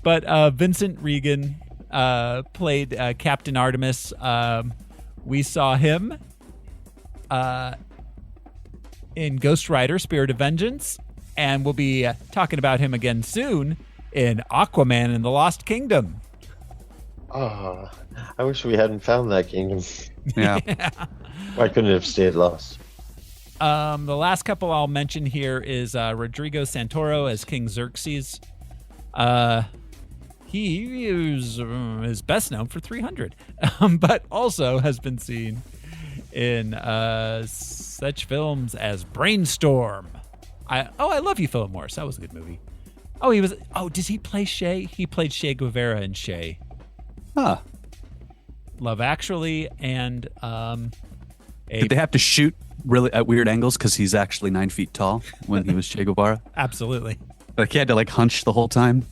But Vincent Regan played Captain Artemis. We saw him in Ghost Rider: Spirit of Vengeance, and we'll be talking about him again soon in Aquaman and the Lost Kingdom. Oh, I wish we hadn't found that kingdom. Yeah. Why couldn't it have stayed lost? The last couple I'll mention here is Rodrigo Santoro as King Xerxes. He is best known for 300, but also has been seen in such films as Brainstorm. I Love You, Philip Morris. That was a good movie. Does he play Shay? He played Che Guevara in Shay. Huh. Love Actually, and Did they have to shoot really at weird angles because he's actually 9 feet tall when he was Che Guevara? Absolutely. Like he had to like hunch the whole time.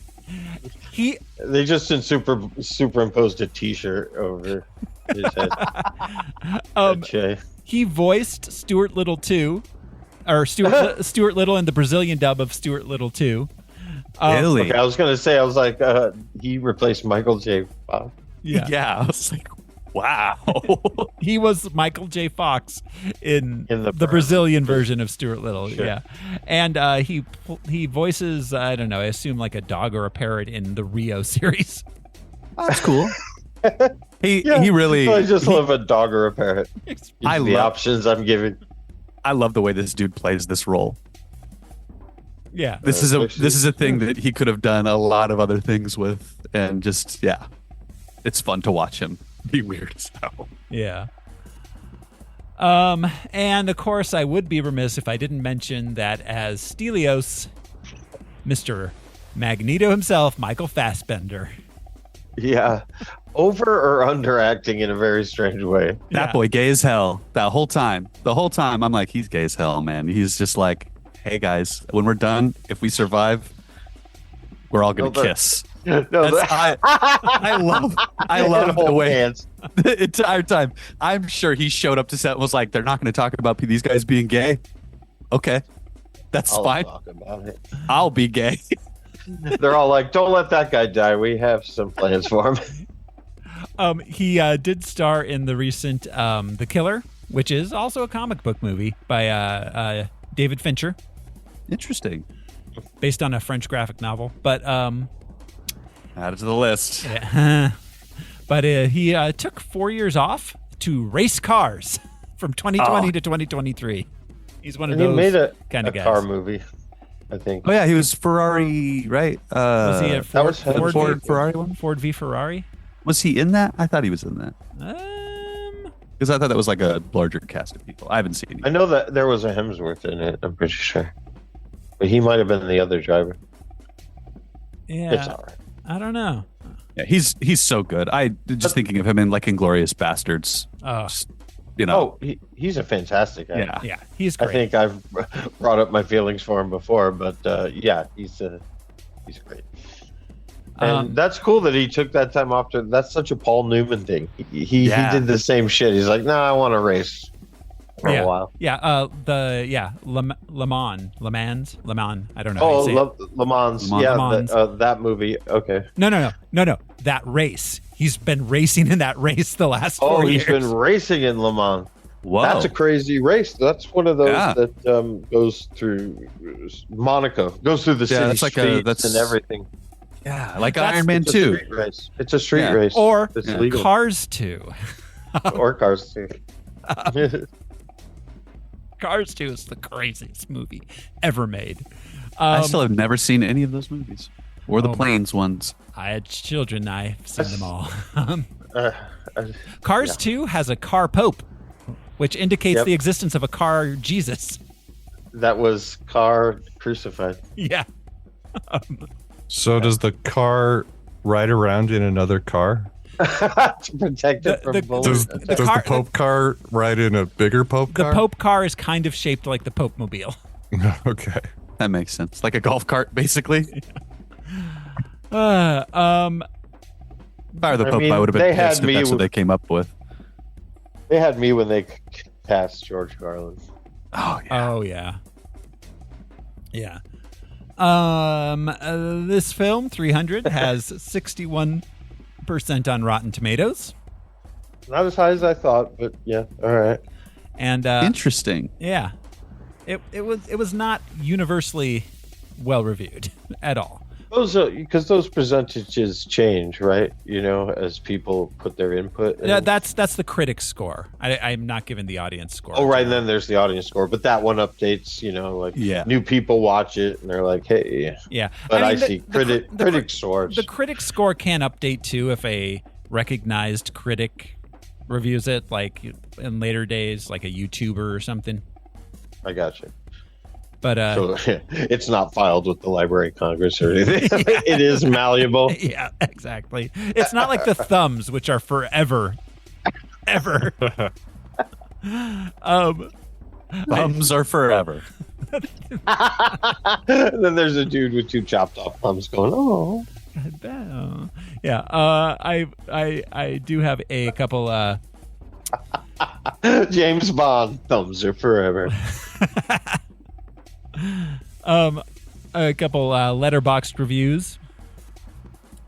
They just superimposed a T-shirt over his head. Che. He voiced Stuart Little 2, or Stuart Little in the Brazilian dub of Stuart Little 2. Really? Okay, I was gonna say, he replaced Michael J. Fox. Yeah. Yeah. I was like, Wow. He was Michael J. Fox in In the the Brazilian version of Stuart Little. Sure. Yeah. And he voices, I don't know, I assume like a dog or a parrot in the Rio series. That's cool. He Yeah. really. I just love a dog or a parrot. I The love- options I'm giving. I love the way this dude plays this role. Yeah. This is a thing that he could have done a lot of other things with, and just it's fun to watch him be weird as hell. Yeah. And of course, I would be remiss if I didn't mention that as Stelios, Mr. Magneto himself, Michael Fassbender. Yeah. Over or underacting in a very strange way. That Yeah. boy gay as hell. The whole time, I'm like, he's gay as hell, man. He's just like, hey guys, when we're done, if we survive, we're all gonna No, but- kiss. No, I love the hold way hands. the entire time. I'm sure he showed up to set and was like, they're not going to talk about these guys being gay. Okay, that's I'll fine. talk about it. I'll be gay. They're all like, "Don't let that guy die. We have some plans for him." He did star in the recent The Killer, which is also a comic book movie by David Fincher, Interesting. based on a French graphic novel. But Add it to the list. he took 4 years off to race cars from 2020 to 2023. He's one of And he those made a kind of guys. car movie, I think. Oh yeah, he was Ferrari, right? Was he a Ford, was him. Ford Ferrari one? Ford v Ferrari? Was he in that? I thought he was in that because I thought that was like a larger cast of people. I haven't seen I it. know that there was a Hemsworth in it. I'm pretty sure, but he might have been the other driver. Yeah, It's all right. I don't know. Yeah, he's so good. I just thinking of him in like Inglorious Bastards. Oh, Just, you know. Oh, he's a fantastic actor. yeah. yeah, he's I great. think I've brought up my feelings for him before, but yeah, he's great. And that's cool that he took that time off. That's such a Paul Newman thing. He did the same shit. He's like, nah, I want to race for yeah. a while. Yeah, Le Mans. I don't know. how Oh, you say it. Le Mans. Le Yeah, Mans. that movie. Okay. No. That race. He's been racing in that race the last 4 Oh, years. he's been racing in Le Mans. Whoa. That's a crazy race. That's one of those Yeah. that goes through Monaco, goes through the city that's like streets and everything. yeah, like That's- Iron Man It's a 2. street race. It's a street Yeah. race. Or it's Yeah. legal. Cars 2. Or Cars too. Cars 2 is the craziest movie ever made. I still have never seen any of those movies or the Oh, Planes ones. I had children. I've seen them all. Uh, Cars 2 has a car pope, which indicates Yep. the existence of a car Jesus. that was Car crucified. Yeah. So does the car ride around in another car? To protect it from The- bullets. Does car- the Pope car ride in a bigger Pope The car? Pope car is kind of shaped like the Pope Mobile. Okay. That makes sense. Like a golf cart, basically. If I were the I Pope, mean, I would have they been had pissed if me that's what with- they came up with. They had me when they cast George Carlin. Oh, yeah. Oh yeah. Yeah. This film 300 has 61% on Rotten Tomatoes, Not as high as I thought, but yeah, all right. and Interesting. yeah, it was not universally well reviewed at all. Those because those percentages change, right? You know, as people put their input. in. Yeah, that's the critic score. I'm not giving the audience score. Oh, right. And then there's the audience score, but that one updates. You know, like Yeah. new people watch it and they're like, "Hey," Yeah, but I, mean, see critic scores. The critic score can update too if a recognized critic reviews it, like in later days, like a YouTuber or something. I got you. But So it's not filed with the Library of Congress or anything. It is malleable. yeah, exactly. It's not like the thumbs, which are forever, ever. Thumbs are forever. And then there's a dude with two chopped off thumbs going, "Oh." Yeah. I do have a couple. James Bond, thumbs are forever. A couple letterboxed reviews.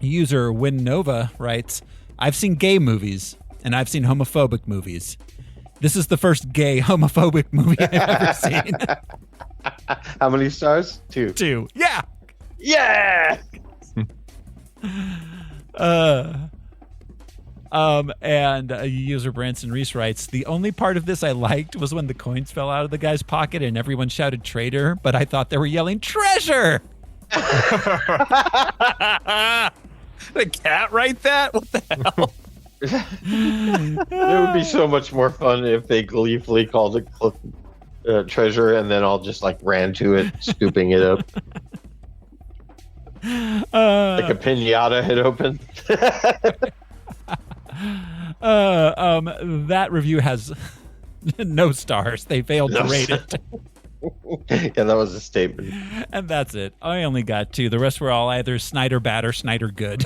User Winnova writes, "I've seen gay movies. and I've seen homophobic movies. This is the first gay homophobic movie I've ever seen. How many stars? 2. 2. Yeah. Yeah. And user Branson Reese writes, the only part of this I liked was when the coins fell out of the guy's pocket and everyone shouted traitor, but I thought they were yelling treasure. The cat write that? What the hell? It would be so much more fun if they gleefully called it treasure and then all just like ran to it, scooping it up. Like a pinata had opened. That review has no stars. They failed to rate it. Yeah, that was a statement. And that's it. I only got 2. The rest were all either Snyder bad or Snyder good.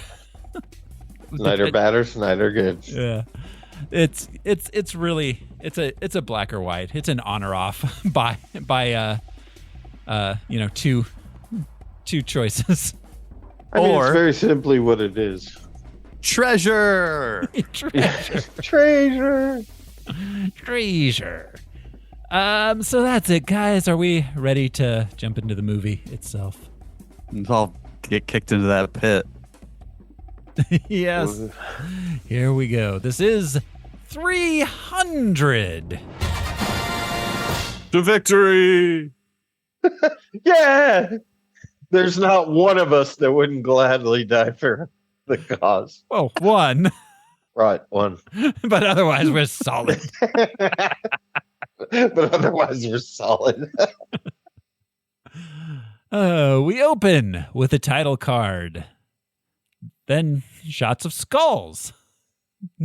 Snyder bad or Snyder good. Yeah. It's really it's a black or white. It's an on or off by two choices. I mean, Or- it's very simply what it is. Treasure. Treasure. Treasure. So that's it, guys. Are we ready to jump into the movie itself? I'll get kicked into that pit. Yes. Here we go. This is 300. To victory! Yeah. There's not one of us that wouldn't gladly die for the cause. Well, 1, Right, 1. but otherwise we're solid. But otherwise, we're solid. We open with a title card. Then shots of skulls.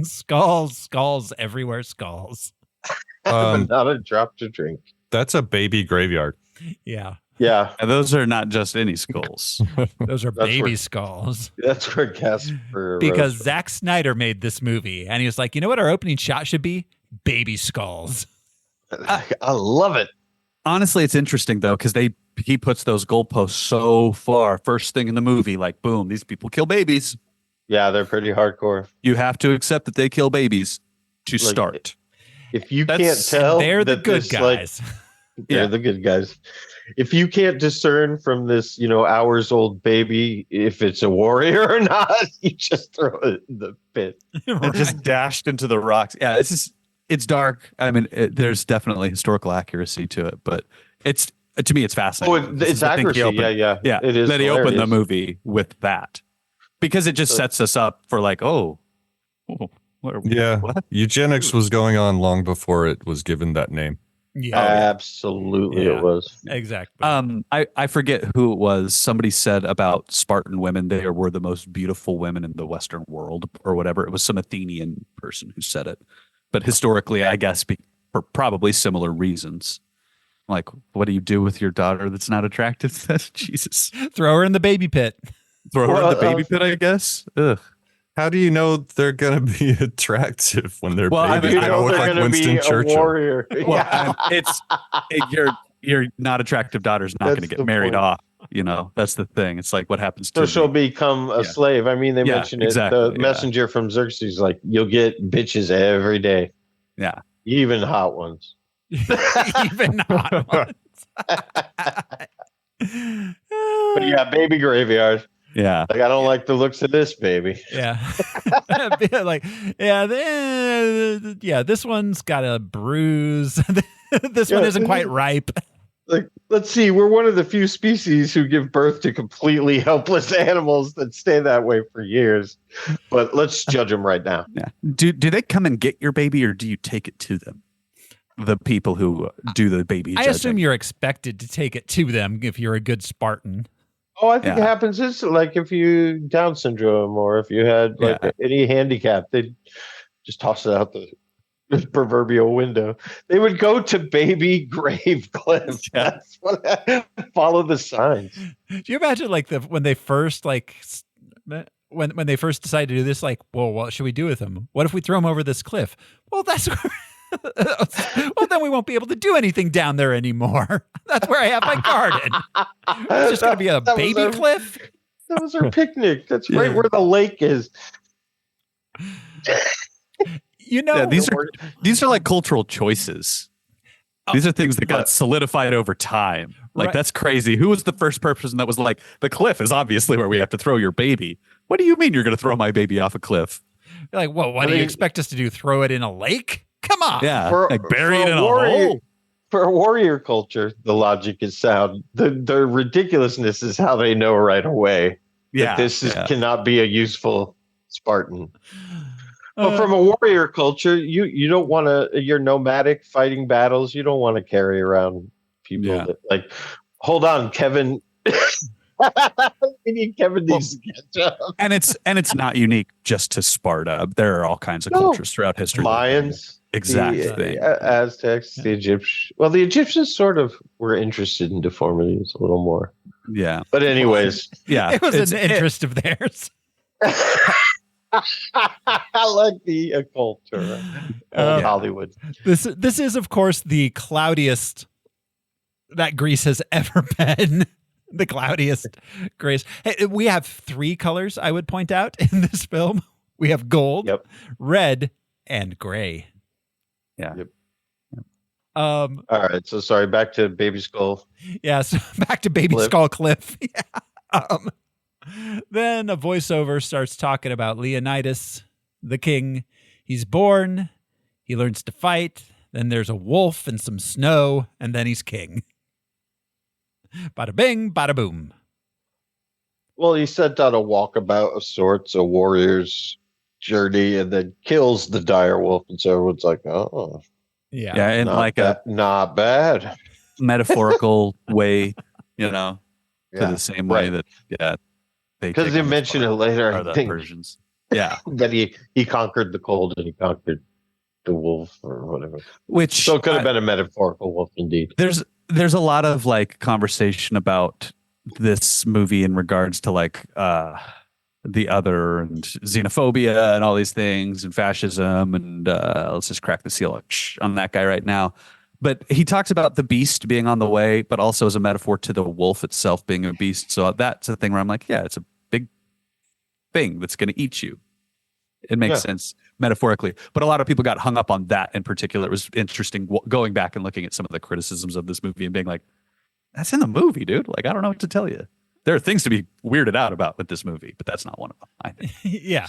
Skulls everywhere, skulls. But not a drop to drink. That's a baby graveyard. Yeah. Yeah, And those are not just any skulls. Those are That's baby where- that's that's where Casper. because rose from. Zack Snyder made this movie and he was like, you know what our opening shot should be? Baby skulls. I love it. Honestly, it's interesting though, because he puts those goalposts so far. First thing in the movie, like boom, these people kill babies. Yeah, they're pretty hardcore. You have to accept that they kill babies to Like, start. If you That's- can't tell, They're the that good this, like, guys. they're Yeah. the good guys. If you can't discern from this, hours old baby if it's a warrior or not, you just throw it in the pit. And just dashed into the rocks. Yeah, it's dark. I mean, there's definitely historical accuracy to it, but it's to me, it's Oh, fascinating. This it's is, I think, he accuracy. opened- Yeah. It is. That he opened the hilarious. movie with that because it just sets us up for like, Yeah. what? Eugenics was going on long before it was given that name. Yeah, Absolutely, Yeah. it was. exactly. I forget who it was. Somebody said about Spartan women, they were the most beautiful women in the Western world or whatever. It was some Athenian person who said it. But historically, I guess for probably similar reasons. Like, what do you do with your daughter that's not attractive? Jesus. Throw her in the baby pit. Throw her Well, in the baby pit, I guess. Ugh. How do you know they're going to be attractive when they're Well, I babies? mean, They I don't know look they're like gonna Winston be a Churchill. warrior. Well, Yeah. your not attractive daughter's not going to That's get the married point. off. That's the thing. It's like what happens So to she'll me. become a Yeah. slave. I mean, they Yeah, mentioned it. exactly, The yeah. messenger from Xerxes, like, you'll get bitches every day, Yeah. even hot ones. Even hot ones. But yeah, baby graveyard. Yeah. Like, I don't like the looks of this baby. Yeah. This one's got a bruise. This one Yeah. isn't quite ripe. Like, let's see, we're one of the few species who give birth to completely helpless animals that stay that way for years. But let's judge them right now. Yeah. Do they come and get your baby or do you take it to them? The people who do the baby I judging. assume you're expected to take it to them if you're a good Spartan. Oh, I think Yeah. it happens. It's like if you Down syndrome or if you had like Yeah. any handicap, they'd just toss it out the proverbial window. They would go to baby grave cliff. Yeah. That's what follow the signs. Do you imagine when they first when they first decided to do this, like, well, what should we do with him? What if we throw him over this cliff? Well, well, then we won't be able to do anything down there anymore. That's where I have my garden. It's just going to be a That was baby our- cliff. That was our picnic. That's Yeah. right where the lake is. You know, these are like cultural choices. These are things that got solidified over time. Like, that's crazy. Who was the first person that was like, the cliff is obviously where we have to throw your baby? What do you mean you're going to throw my baby off a cliff? You're like, well, what do you expect us to do? Throw it in a lake? Come on. Yeah, like bury it in a hole. For a warrior culture, the logic is sound. The ridiculousness is how they know right away that this cannot be a useful Spartan. But from a warrior culture, you don't want to. You're nomadic, fighting battles. You don't want to carry around people that, like. Hold on, Kevin. We need Kevin needs to catch up. And it's not unique just to Sparta. There are all kinds of cultures throughout history. Mayans, exactly. Aztecs, the Egyptians. Well, the Egyptians sort of were interested in deformities a little more. Yeah. But anyways, it was an interest of theirs. I like the culture of Hollywood. This is, of course, the cloudiest that Greece has ever been. The cloudiest Greece. Hey, we have 3 colors, I would point out, in this film. We have gold, red, and gray. Yeah. Yep. All right. So sorry. Back to Baby Skull. Yeah. So back to Baby Skull Cliff. Yeah. Then a voiceover starts talking about Leonidas, the king. He's born. He learns to fight. Then there's a wolf and some snow, and then he's king. Bada bing, bada boom. Well, he sent out a walkabout of sorts, a warrior's journey, and then kills the dire wolf, and so everyone's like, "Oh, yeah," and like not bad metaphorical way, to the same way that because they mention it later. I think Persians, that he conquered the cold and he conquered the wolf or whatever, which so it could have been a metaphorical wolf indeed. There's a lot of like conversation about this movie in regards to like the other and xenophobia and all these things and fascism and let's just crack the seal on that guy right now. But he talks about the beast being on the way, but also as a metaphor to the wolf itself being a beast. So that's a thing where I'm like, yeah, it's a big thing that's going to eat you. It makes sense metaphorically, but a lot of people got hung up on that in particular. It was interesting going back and looking at some of the criticisms of this movie and being like, that's in the movie, dude. Like, I don't know what to tell you. There are things to be weirded out about with this movie, but that's not one of them, I think. Yeah.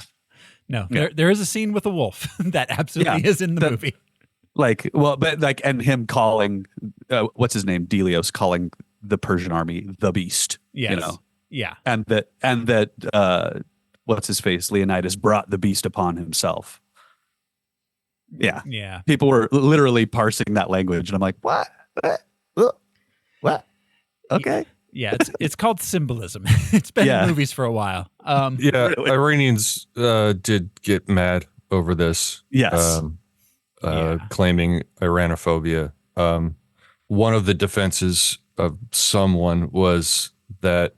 No, there is a scene with a wolf that absolutely is in the movie. Like, well, but like, and him calling, what's his name? Delios calling the Persian army the beast, Yeah. And that, what's his face? Leonidas brought the beast upon himself. Yeah. Yeah. People were literally parsing that language. And I'm like, what? Okay. Yeah. It's called symbolism. It's been in movies for a while. Iranians did get mad over this. Yes. Claiming Iranophobia. One of the defenses of someone was that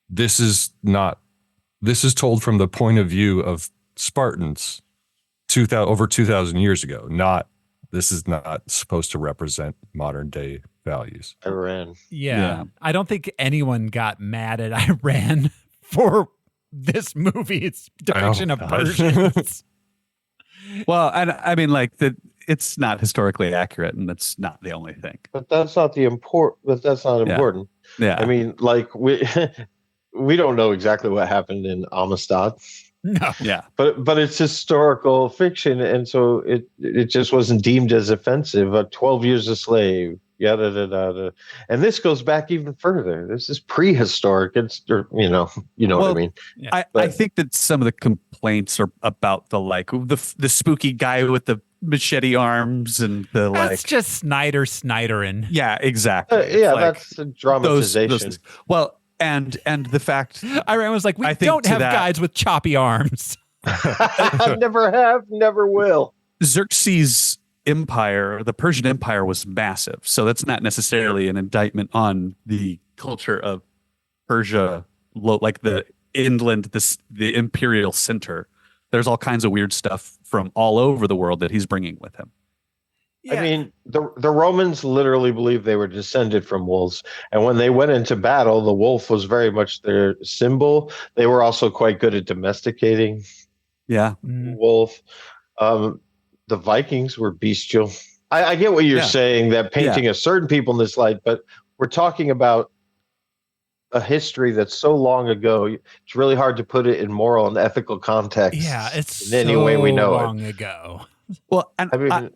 this is told from the point of view of Spartans over 2,000 years ago. This is not supposed to represent modern day values. Iran. Yeah. I don't think anyone got mad at Iran for this movie's depiction of Persians. Well, and I mean, like it's not historically accurate, and that's not the only thing. But that's not important. Yeah. I mean, like we don't know exactly what happened in Amistad. No. Yeah. But it's historical fiction, and so it just wasn't deemed as offensive. 12 years a slave, yada da da da. And this goes back even further. This is prehistoric. It's what I mean. Yeah. I think that some of the complaints are about the spooky guy with the machete arms and that's just Snyderin. Yeah, exactly. That's a dramatization. Well. And the fact Iran was like, we don't have guys with choppy arms. Never have, never will. Xerxes' empire, the Persian Empire, was massive. So that's not necessarily an indictment on the culture of Persia, like the inland, the imperial center. There's all kinds of weird stuff from all over the world that he's bringing with him. Yeah. I mean, the Romans literally believed they were descended from wolves. And when they went into battle, the wolf was very much their symbol. They were also quite good at domesticating wolf. the Vikings were bestial. I get what you're saying, that painting a certain people in this light, but we're talking about a history that's so long ago. It's really hard to put it in moral and ethical context. Yeah, it's in any way we know long it. ago. Well, and I mean,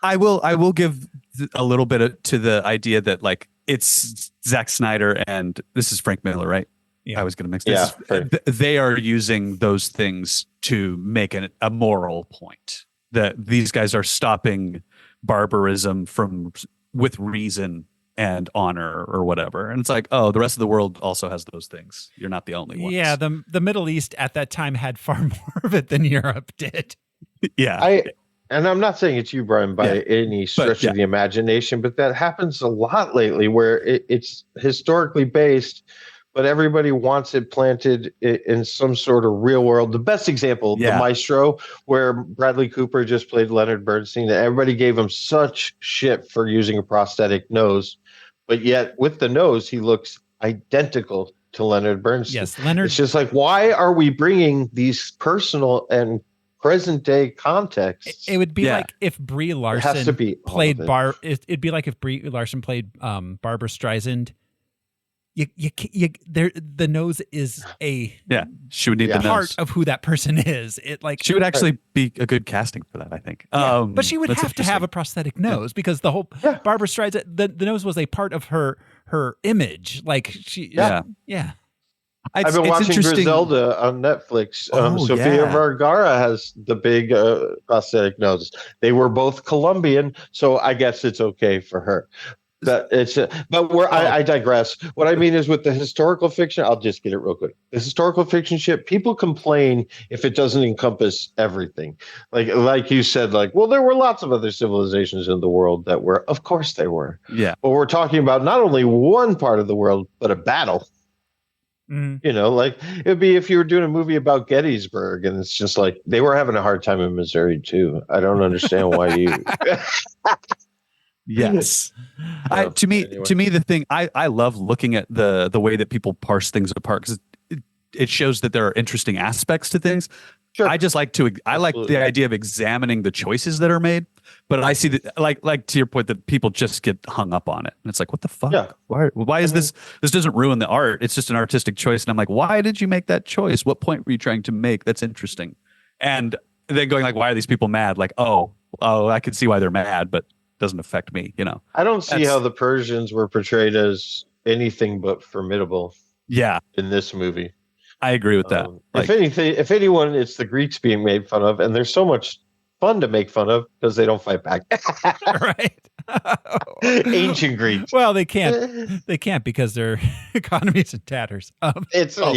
I will give a little bit to the idea that like it's Zack Snyder and this is Frank Miller, right? Yeah. I was going to mix this. Yeah, they are using those things to make a moral point that these guys are stopping barbarism with reason and honor or whatever. And it's like, oh, the rest of the world also has those things. You're not the only ones. Yeah, the Middle East at that time had far more of it than Europe did. Yeah. And I'm not saying it's you, Brian, by any stretch of the imagination, but that happens a lot lately where it's historically based, but everybody wants it planted in some sort of real world. The best example, The Maestro, where Bradley Cooper just played Leonard Bernstein, and everybody gave him such shit for using a prosthetic nose, but yet with the nose, he looks identical to Leonard Bernstein. Yes, Leonard. It's just like, why are we bringing these personal and present day context? It would be like if Brie Larson has to be played it'd be like if Brie Larson played Barbara Streisand. The nose is she would need the part nose of who that person is. It like she would actually be a good casting for that, I think. But she would have to have a prosthetic nose because the whole Barbara Streisand the nose was a part of her image. Like she I've been watching Griselda on Netflix. Sofia Vergara has the big prosthetic nose. They were both Colombian, so I guess it's okay for her. I digress. What I mean is with the historical fiction, I'll just get it real quick. The historical fiction shit, people complain if it doesn't encompass everything. Like you said, well, there were lots of other civilizations in the world that were, of course they were. Yeah. But we're talking about not only one part of the world, but a battle. Mm. It'd be if you were doing a movie about Gettysburg, and it's just like they were having a hard time in Missouri too. I don't understand why you. Yes. To me, the thing I love looking at the way that people parse things apart because it shows that there are interesting aspects to things. Sure. I like the idea of examining the choices that are made, but I see that like to your point that people just get hung up on it. And it's like, what the fuck? Yeah. Why is this doesn't ruin the art. It's just an artistic choice. And I'm like, why did you make that choice? What point were you trying to make? That's interesting. And then going like, why are these people mad? Like, oh, I can see why they're mad, but it doesn't affect me, I don't see how the Persians were portrayed as anything but formidable. Yeah. In this movie. I agree with that. If anyone, it's the Greeks being made fun of, and there's so much fun to make fun of because they don't fight back. Right. Ancient Greeks. Well, they can't because their economy's in tatters. So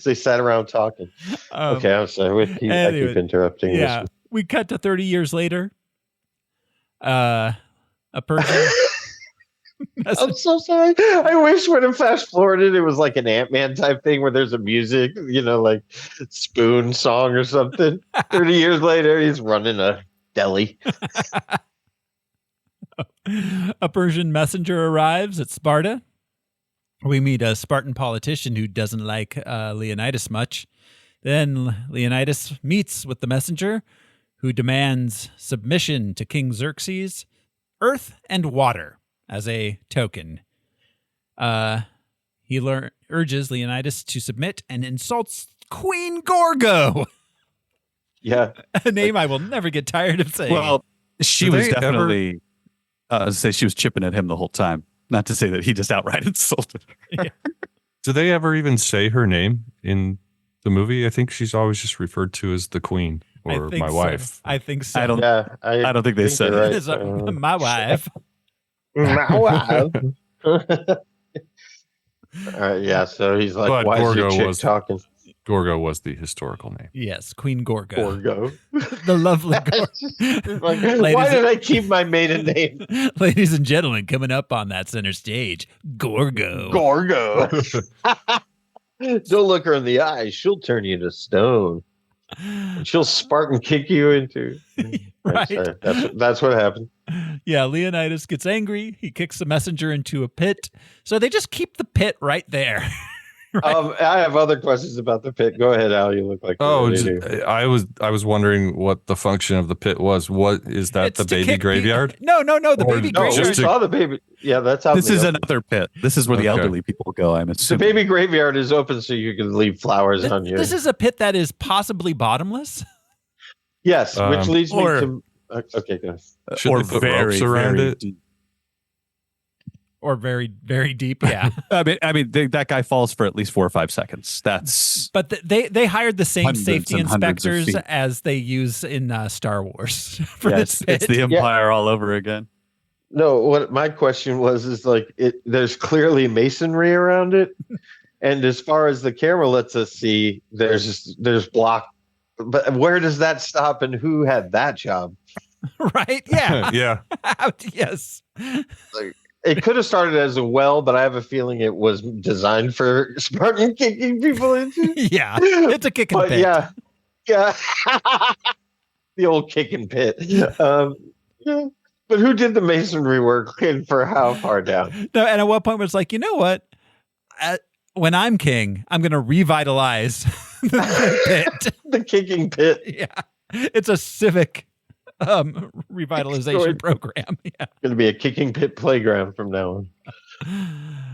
they sat around talking. Okay, I'm sorry. I keep interrupting. Yeah, we cut to 30 years later. A Persian. I'm so sorry. I wish when it fast forwarded, it was like an Ant-Man type thing where there's a music, like Spoon song or something. 30 years later, he's running a deli. A Persian messenger arrives at Sparta. We meet a Spartan politician who doesn't like Leonidas much. Then Leonidas meets with the messenger, who demands submission to King Xerxes, earth and water as a token. He urges Leonidas to submit and insults Queen Gorgo. Yeah. A name I will never get tired of saying. Well, she was definitely say she was chipping at him the whole time. Not to say that he just outright insulted her. Yeah. Do they ever even say her name in the movie? I think she's always just referred to as the queen or my wife. I think so. I don't think they said right. It's my wife. My wife. So he's like, why is your chick talking? Gorgo was the historical name. Yes, Queen Gorgo. Gorgo. The lovely Gorgo. Why did I keep my maiden name? Ladies and gentlemen, coming up on that center stage, Gorgo. Gorgo. Don't look her in the eyes. She'll turn you to stone. And she'll Spartan kick you into. Right. That's what happened. Yeah, Leonidas gets angry. He kicks the messenger into a pit. So they just keep the pit right there. I have other questions about the pit. Go ahead, Al. You look like you're Oh, ready to- I was wondering what the function of the pit was. What is that? It's the to baby kick graveyard? No, the Or baby No, we graveyard. just to- saw the baby. Yeah, that's how This they is open. another pit. This is where the Okay. elderly people go, I'm The assuming. baby graveyard is open so you can leave flowers on your. This is a pit that is possibly bottomless. Yes, which leads me or- to. Okay, go ahead. Should or they put very, ropes around very it? deep. Or very, very deep. Yeah. That guy falls for at least 4 or 5 seconds. That's But they hired the same Hundreds safety and hundreds of inspectors feet. as they use in Star Wars for yeah, this pit. it's the Empire all over again. No, what my question was is like there's clearly masonry around it, and as far as the camera lets us see, there's block. But where does that stop, and who had that job? Right? Yeah. Yeah. Yes. It could have started as a well, but I have a feeling it was designed for Spartan kicking people into. Yeah. It's a kick and But pit. yeah, the old kick and pit. Yeah. But who did the masonry work and for how far down? No, and at what point was like, you know what? When I'm king, I'm going to revitalize the pit. The kicking pit. Yeah. It's a civic revitalization program. Yeah. Going to be a kicking pit playground from now on.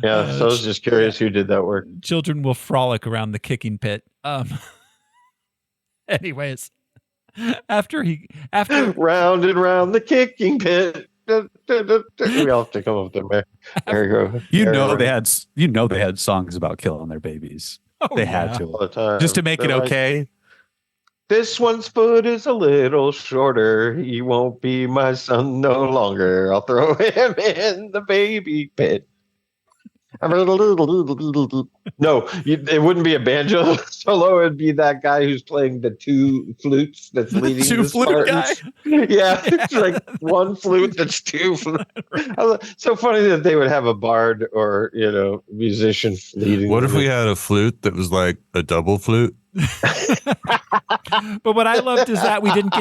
Yeah, so I was just curious who did that work. Children will frolic around the kicking pit. Anyways, after Round and round the kicking pit. We all have to come up with the merry-go. You know they had songs about killing their babies. They had all to the time. just to make it They're like, okay. This one's foot is a little shorter. He won't be my son no longer. I'll throw him in the baby pit. No, it wouldn't be a banjo solo. It'd be that guy who's playing the two flutes that's leading Two the flute Spartans. Yeah, it's like one flute that's two flutes. So funny that they would have a bard or musician leading. What if them. we had a flute that was like a double flute? But what I loved is that we didn't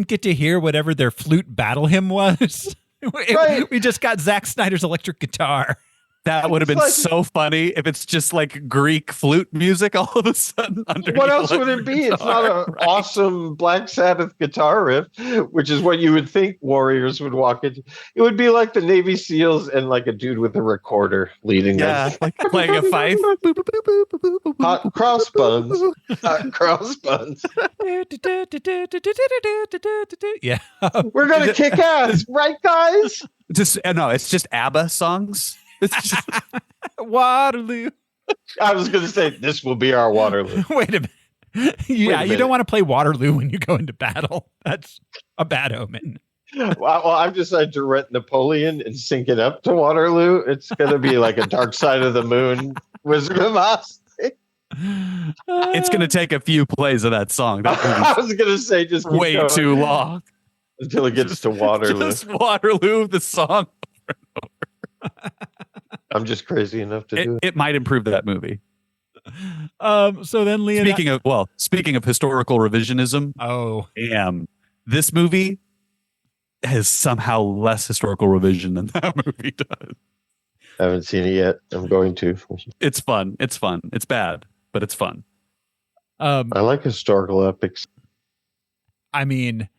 get to hear whatever their flute battle hymn was. Right. We just got Zack Snyder's electric guitar. That would have been like- so funny if it's just like Greek flute music all of a sudden. What else would it be? It's not an awesome Black Sabbath guitar riff, which is what you would think warriors would walk into. It would be like the Navy SEALs and like a dude with a recorder leading Yeah, them. like playing a fife. Hot cross buns. Hot cross buns. Yeah. We're going to kick ass, right, guys? Just no, it's just ABBA songs. It's just Waterloo. I was going to say, this will be our Waterloo. Wait a minute. You minute. don't want to play Waterloo when you go into battle. That's a bad omen. Well, I've decided to rent Napoleon and sync it up to Waterloo. It's going to be like a Dark Side of the Moon, Wizard of Oz. it's gonna take a few plays of that song. That I movie's was going to say, just keep way going too long. until it gets to Waterloo. Just Waterloo, the song. I'm just crazy enough to do it. It might improve that movie. So then Leonardo. Speaking of historical revisionism, this movie has somehow less historical revision than that movie does. I haven't seen it yet. I'm going to. It's fun. It's fun. It's bad, but it's fun. I like historical epics. I mean,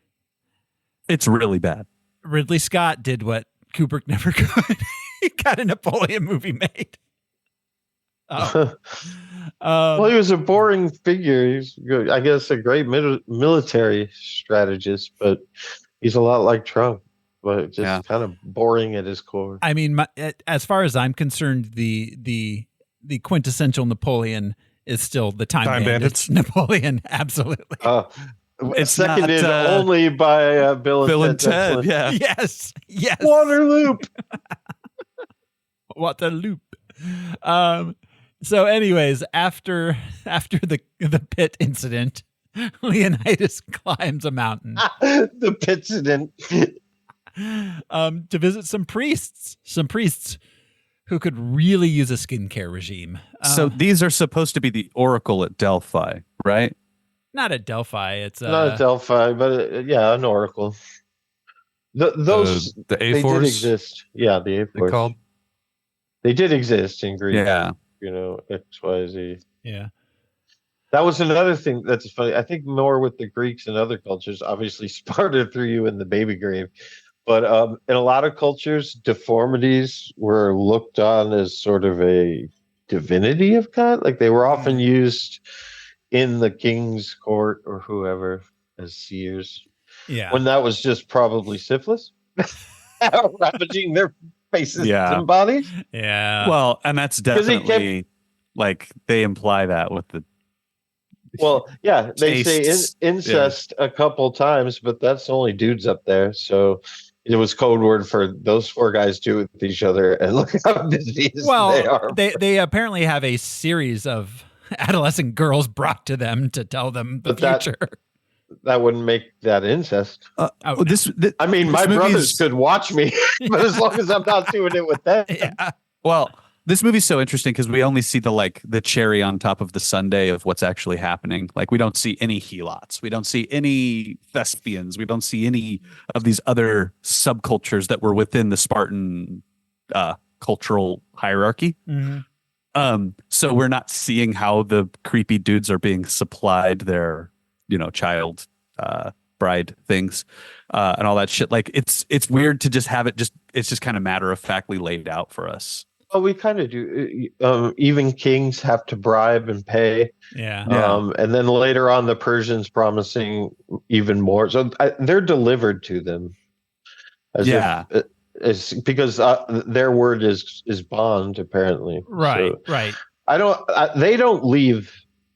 It's really bad. Ridley Scott did what Kubrick never could. He got a Napoleon movie made. Well, he was a boring figure. He's, I guess, a great military strategist, but he's a lot like Trump, but just kind of boring at his core. I mean, as far as I'm concerned, the quintessential Napoleon is still the Time Bandits. Napoleon, absolutely. It's seconded only by Bill and Ted. Yeah. Yes. Waterloo. Waterloo. So, anyways, after the pit incident, Leonidas climbs a mountain. The pitsident. To visit some priests who could really use a skincare regime. So these are supposed to be the Oracle at Delphi, right? Not at Delphi. It's Not at Delphi, but an oracle. Those the they did A-Force? exist. Yeah, the A-Force. They called? They did exist in Greece. Yeah. XYZ. Yeah. That was another thing that's funny. I think more with the Greeks and other cultures. Obviously, Sparta threw you in the baby grave, but in a lot of cultures, deformities were looked on as sort of a divinity of kind. Like they were often used in the king's court or whoever as seers. Yeah. When that was just probably syphilis, ravaging their faces Yeah. and bodies. Yeah. Well, and that's he definitely like they imply that with the Well, yeah, they say Tastes. incest a couple times, but that's only dudes up there. So it was code word for those four guys do it with each other, and look how diseased well, they are. they apparently have a series of adolescent girls brought to them to tell them the But future. That wouldn't make that incest. Oh, I mean, this my movie's- brothers could watch me, but as long as I'm not doing it with them. yeah. Well, this movie's so interesting because we only see the cherry on top of the sundae of what's actually happening. Like we don't see any helots, we don't see any thespians, we don't see any of these other subcultures that were within the Spartan cultural hierarchy. Mhm. So we're not seeing how the creepy dudes are being supplied their, child bride things and all that shit. Like it's weird to just have it it's just kind of matter of factly laid out for us. Well, we kind of do. Even kings have to bribe and pay. Yeah. And then later on, the Persians promising even more. So they're delivered to them. Yeah. Because their word is bond, apparently. Right. So Right. they don't leave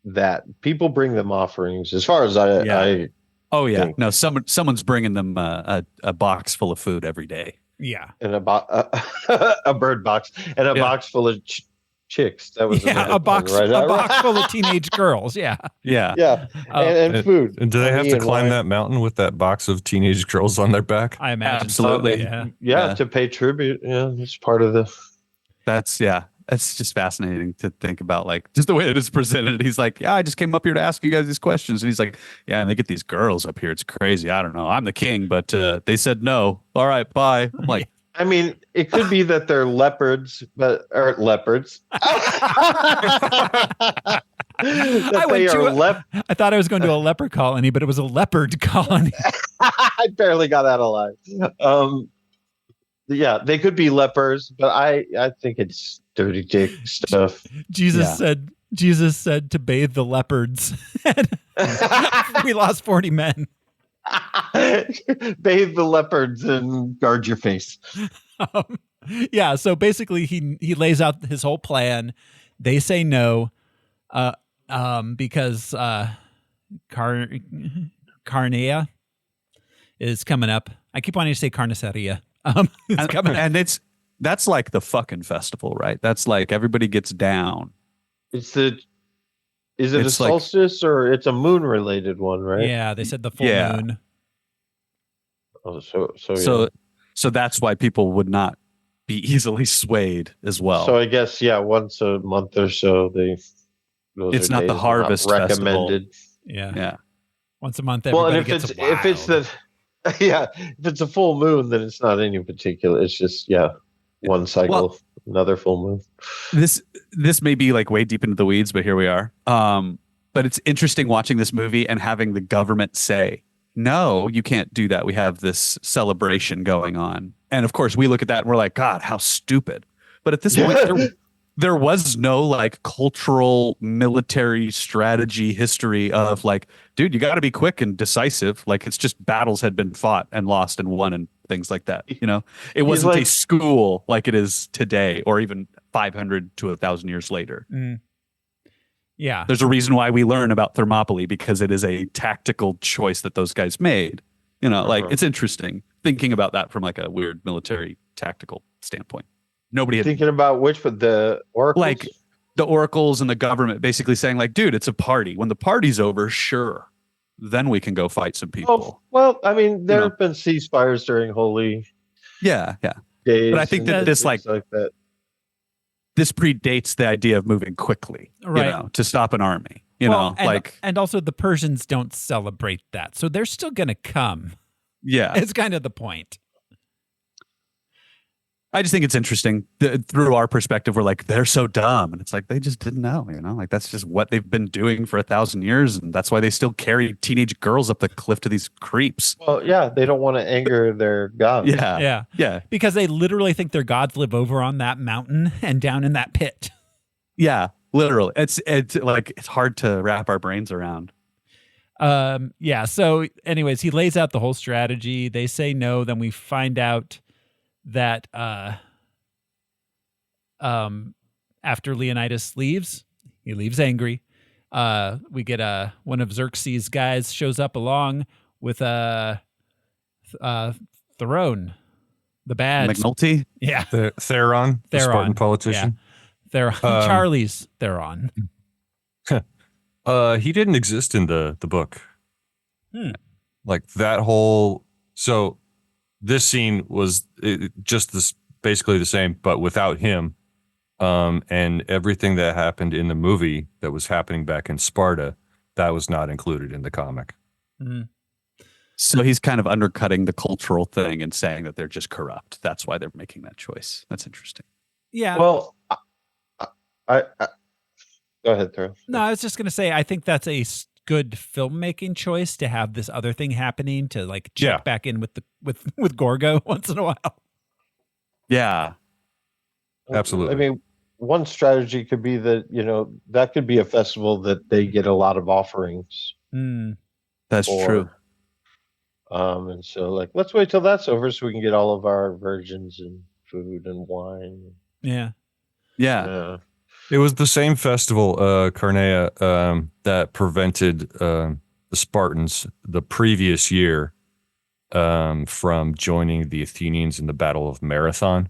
that. People bring them offerings. As far as I Oh yeah. think. No, someone's bringing them a box full of food every day. Yeah. in a bird box and a box full of chicks. That was Yeah. another A box. one, right? A box full of teenage girls. Yeah. Yeah. Yeah, and food. And do they have Honey to and climb wine. that mountain with that box of teenage girls on their back? I imagine. Absolutely. So, yeah. Yeah, to pay tribute. Yeah, it's part of the. That's just fascinating to think about, like just the way it is presented. He's like, yeah, I just came up here to ask you guys these questions. And he's like, yeah, and they get these girls up here. It's crazy. I don't know. I'm the king, but they said no. All right, bye. I'm like, I mean, it could be that they're leopards, or leopards. That they are I thought I was going to a leper colony, but it was a leopard colony. I barely got out alive. Yeah, they could be lepers, but I think it's dirty dick stuff. Jesus said to bathe the leopards. We lost 40 men. Bathe the leopards and guard your face. Yeah, so basically he lays out his whole plan. They say no because Carnea is coming up. I keep wanting to say Carniceria. It's coming up. and that's like the fucking festival, right? That's like everybody gets down. Is it a It's like- solstice or it's a moon related one, right? Yeah, they said the full Yeah. moon. Oh, so So that's why people would not be easily swayed as well. So I guess once a month or so It's not the harvest festival. recommended. Yeah. Yeah. Once a month, Well, everybody and gets if it's the if it's a full moon, then it's not any particular. It's just one cycle, another full moon. This may be like way deep into the weeds, but here we are. But it's interesting watching this movie and having the government say, no, you can't do that. We have this celebration going on. And of course, we look at that and we're like, God, how stupid. But at this point, there was no like cultural military strategy history of like, dude, you got to be quick and decisive. Like it's just battles had been fought and lost and won and things like that. It wasn't a school like it is today or even 500 to 1,000 years later. Mm. Yeah. There's a reason why we learn about Thermopylae because it is a tactical choice that those guys made. Like it's interesting thinking about that from like a weird military tactical standpoint. Nobody had Thinking about which, but the oracles? like the oracles and the government basically saying like, dude, it's a party. When the party's over, sure, then we can go fight some people. Oh, well, I mean, there have been ceasefires during holy Yeah. days. But I think that and this things like that. This predates the idea of moving quickly, Right. to stop an army. And also the Persians don't celebrate that, so they're still going to come. Yeah. It's kind of the point. I just think it's interesting through our perspective. We're like, they're so dumb. And it's like, they just didn't know, like that's just what they've been doing for 1,000 years. And that's why they still carry teenage girls up the cliff to these creeps. Well, yeah, they don't want to anger their gods. Yeah. Because they literally think their gods live over on that mountain and down in that pit. Yeah, literally. It's like, it's hard to wrap our brains around. So anyways, he lays out the whole strategy. They say no. Then we find out that after Leonidas leaves, he leaves angry. We get one of Xerxes' guys shows up along with Theron, the bad McNulty. Yeah, Theron, the Spartan politician. Yeah. Theron, Charlie's Theron. He didn't exist in the book. Like that whole. So this scene was just this basically the same, but without him. And everything that happened in the movie that was happening back in Sparta, that was not included in the comic. Mm-hmm. So he's kind of undercutting the cultural thing and saying that they're just corrupt. That's why they're making that choice. That's interesting. Yeah. Well, I go ahead, Thoreau. No, I was just going to say, I think that's a good filmmaking choice to have this other thing happening to like check back in with Gorgo once in a while. Yeah, absolutely. I mean, one strategy could be that, that could be a festival that they get a lot of offerings. That's true. And so like, let's wait till that's over so we can get all of our virgins and food and wine. Yeah. It was the same festival, Carnea, that prevented the Spartans the previous year from joining the Athenians in the Battle of Marathon.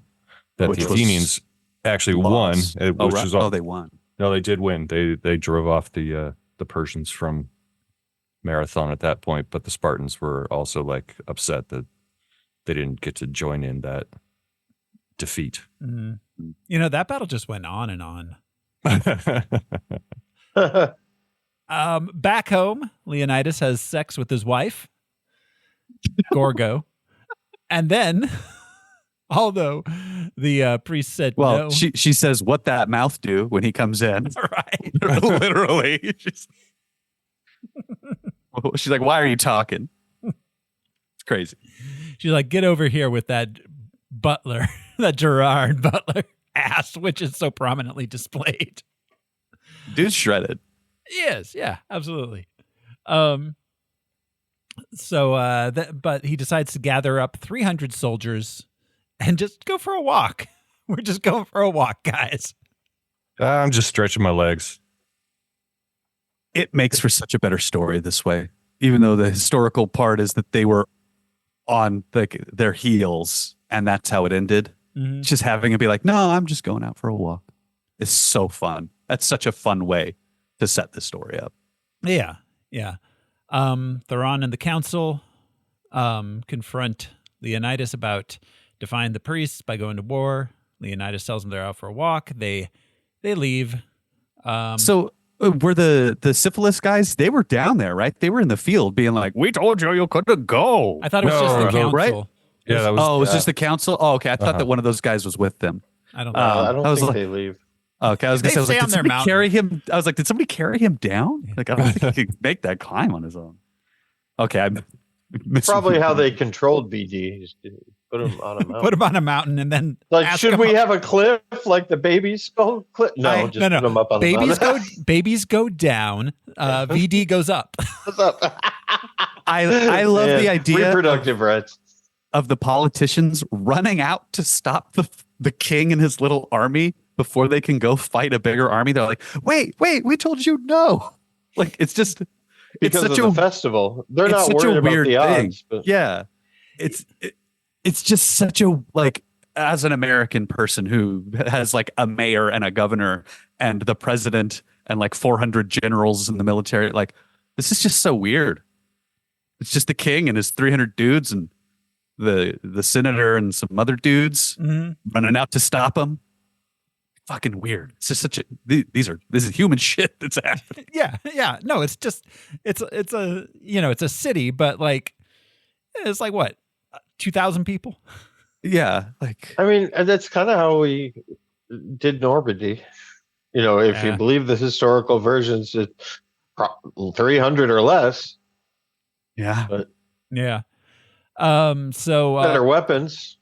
That the Athenians actually won. They won. No, they did win. They drove off the Persians from Marathon at that point, but the Spartans were also like upset that they didn't get to join in that defeat. Mm-hmm. That battle just went on and on. Back home, Leonidas has sex with his wife, Gorgo. And then, although the priest said no. She says, "What that mouth do?" when he comes in. Right. Literally. She's like, "Why are you talking?" It's crazy. She's like, "Get over here with that butler, that Gerard Butler ass, which is so prominently displayed." Dude's shredded. He is, yeah, absolutely. But he decides to gather up 300 soldiers and just go for a walk. We're just going for a walk, guys. I'm just stretching my legs. It makes for such a better story this way, even though the historical part is that they were on their heels and that's how it ended. Mm-hmm. Just having it be like, no, I'm just going out for a walk. It's so fun. That's such a fun way to set the story up. Yeah. Theron and the council confront Leonidas about defying the priests by going to war. Leonidas tells them they're out for a walk. They leave. So were the syphilis guys, they were down there, right? They were in the field being like, "We told you couldn't go." I thought it was just the council. Right? Yeah, that was. It was just the council. Oh, okay. I thought that one of those guys was with them. I don't know. I don't think they leave. Okay, I was gonna say, They stay on their mountain. carry him? I was like, did somebody carry him down? Like, I don't think he could make that climb on his own. Okay, I'm Probably how they controlled BD. Put him on a mountain. Put him on a mountain and then Like, should we have a cliff like the baby's skull cliff? No, just put him up on a mountain. Babies go down. VD goes up. What's up? I love the idea Reproductive rights of the politicians running out to stop the king and his little army before they can go fight a bigger army. They're like, wait, we told you no. Like, it's just because it's such of the festival. They're not such worried a about weird the thing. odds. But Yeah, it's just such a, like, as an American person who has like a mayor and a governor and the president and like 400 generals in the military, like, this is just so weird. It's just the king and his 300 dudes and the senator and some other dudes running out to stop him. Fucking weird. It's just such a, this is human shit that's happening. Yeah. No, it's just, it's a, it's a city, but like, it's like what, 2,000 people? Yeah, like I mean, and that's kind of how we did Normandy. You know, if you Yeah. believe the historical versions, it's 300 or less, yeah, but Yeah. So better weapons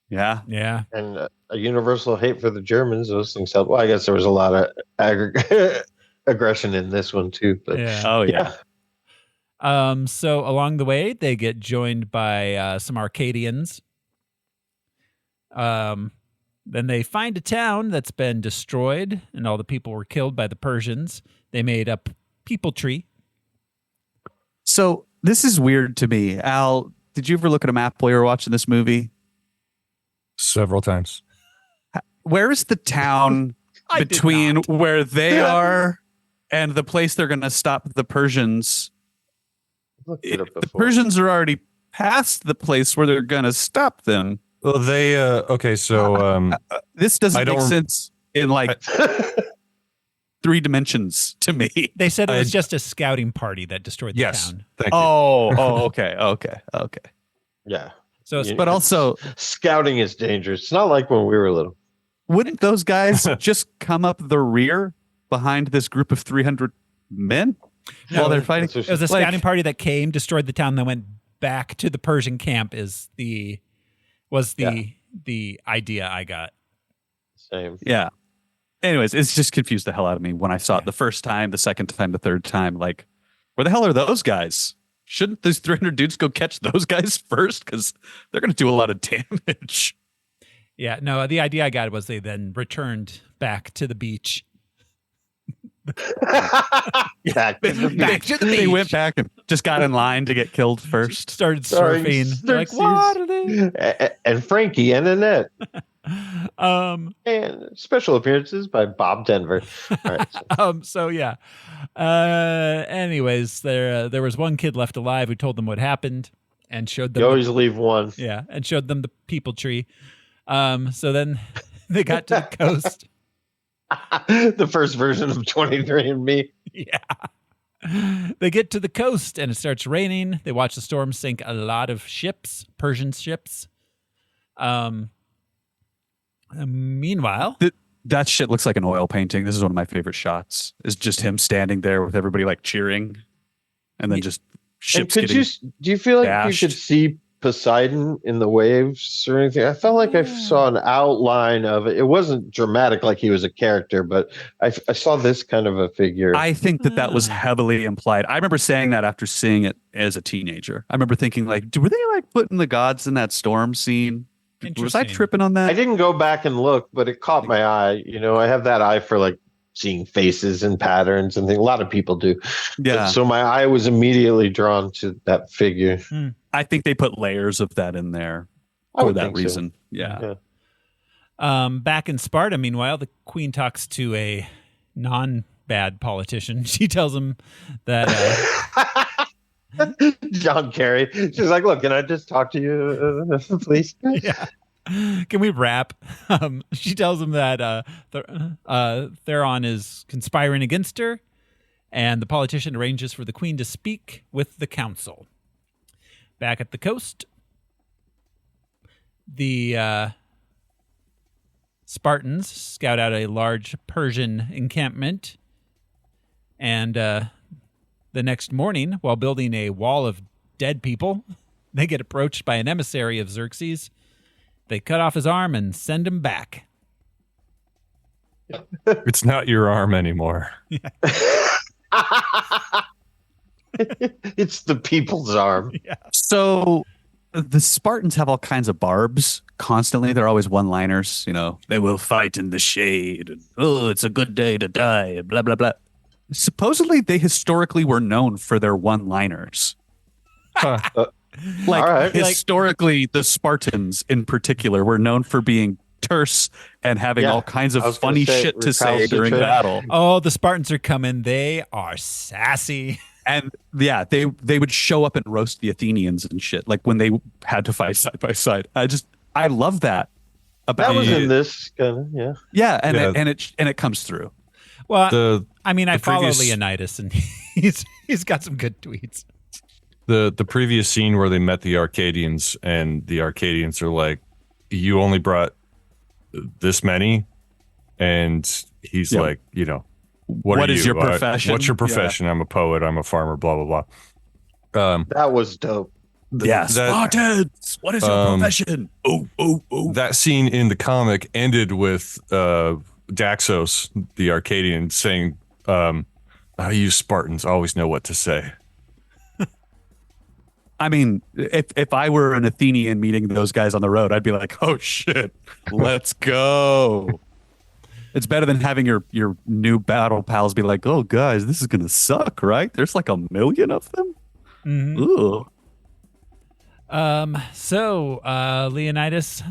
yeah. yeah. and a universal hate for the Germans. Those things help. Well, I guess there was a lot of aggression in this one too. But Yeah. Oh yeah. So along the way, they get joined by some Arcadians. Then they find a town that's been destroyed, and all the people were killed by the Persians. They made a people tree. So this is weird to me. Al, did you ever look at a map while you were watching this movie? Several times. Where is the town I did between not. where they are and the place they're going to stop the Persians? looked it up The before. Persians are already past the place where they're going to stop them. Well, they okay. So This doesn't I don't make rem- sense in like 3 dimensions to me. They said it was I- just a scouting party that destroyed the yes, town. thank you. Okay. Yeah. So You- But also, Scouting is dangerous. It's not like when we were little. wouldn't those guys just come up the rear behind this group of 300 men while they're fighting? That's what it was a Like- scouting party that came, destroyed the town, then went back to the Persian camp. Was the idea I got? Same. Yeah. Anyways, it's just confused the hell out of me when I saw it the first time, the second time, the third time. Like, where the hell are those guys? Shouldn't those 300 dudes go catch those guys first? Because they're going to do a lot of damage. Yeah, no. The idea I got was they then returned back to the beach. Yeah. Back to the They beach. went back and just got in line to get killed first. Started Sorry, surfing. They're like, Xerxes. what are they? And Frankie and Annette. Um. And special appearances by Bob Denver. All right. So So yeah. Anyways, there was one kid left alive who told them what happened and showed them. you always leave one. Yeah, and showed them the people tree. So then they got to the coast. The first version of 23andMe. Yeah. They get to the coast and it starts raining. They watch the storm sink a lot of ships, Persian ships. Meanwhile, That shit looks like an oil painting. This is one of my favorite shots. Is just him standing there with everybody like cheering, and then just And ships could getting. do you feel like bashed. you could see Poseidon in the waves or anything? I felt like I saw an outline of it. It wasn't dramatic like he was a character, but I saw this kind of a figure. I think that was heavily implied. I remember saying that after seeing it as a teenager. I remember thinking like, were they like putting the gods in that storm scene? Was I Interesting. tripping on I that? didn't go back and look, but it caught my eye. You know, I have that eye for like seeing faces and patterns and things. A lot of people do. Yeah. So my eye was immediately drawn to that figure. I think they put layers of that in there I for would that think so. reason. Yeah. Yeah. back in Sparta, meanwhile, the queen talks to a non-bad politician. She tells him that John Kerry. She's like, look, can I just talk to you, please? yeah. Can we wrap? She tells him that Theron is conspiring against her, and the politician arranges for the queen to speak with the council. Back at the coast, the Spartans scout out a large Persian encampment, and the next morning, while building a wall of dead people, they get approached by an emissary of Xerxes. They cut off his arm and send him back. It's not your arm anymore. It's the people's arm. So the Spartans have all kinds of barbs constantly. They're always one-liners. You know, they will fight in the shade. And, oh, it's a good day to die. Blah blah blah. Supposedly, they historically were known for their one-liners. Like All right. historically, the Spartans in particular were known for being terse and having Yeah, all kinds I of was gonna funny say shit to say during recalcitrant. battle. Oh, the Spartans are coming. They are sassy. And yeah, they would show up and roast the Athenians and shit, like when they had to fight side by side. I love that about That was it. in this kind of, yeah. Yeah, and Yeah. it comes through. Well, The I mean, I the follow previous- Leonidas, and he's got some good tweets. the previous scene where they met the Arcadians and the Arcadians are like, you only brought this many, and he's like, what is your profession? What's your profession? I'm a poet. I'm a farmer. Blah blah blah. That was dope. Yes, Spartans. What is your profession? Oh. That scene in the comic ended with Daxos, the Arcadian, saying, "You Spartans always know what to say." I mean, if I were an Athenian meeting those guys on the road, I'd be like, oh shit, let's go. It's better than having your new battle pals be like, oh guys, this is gonna suck, right? There's like 1 million of them. Mm-hmm. Ooh. So Leonidas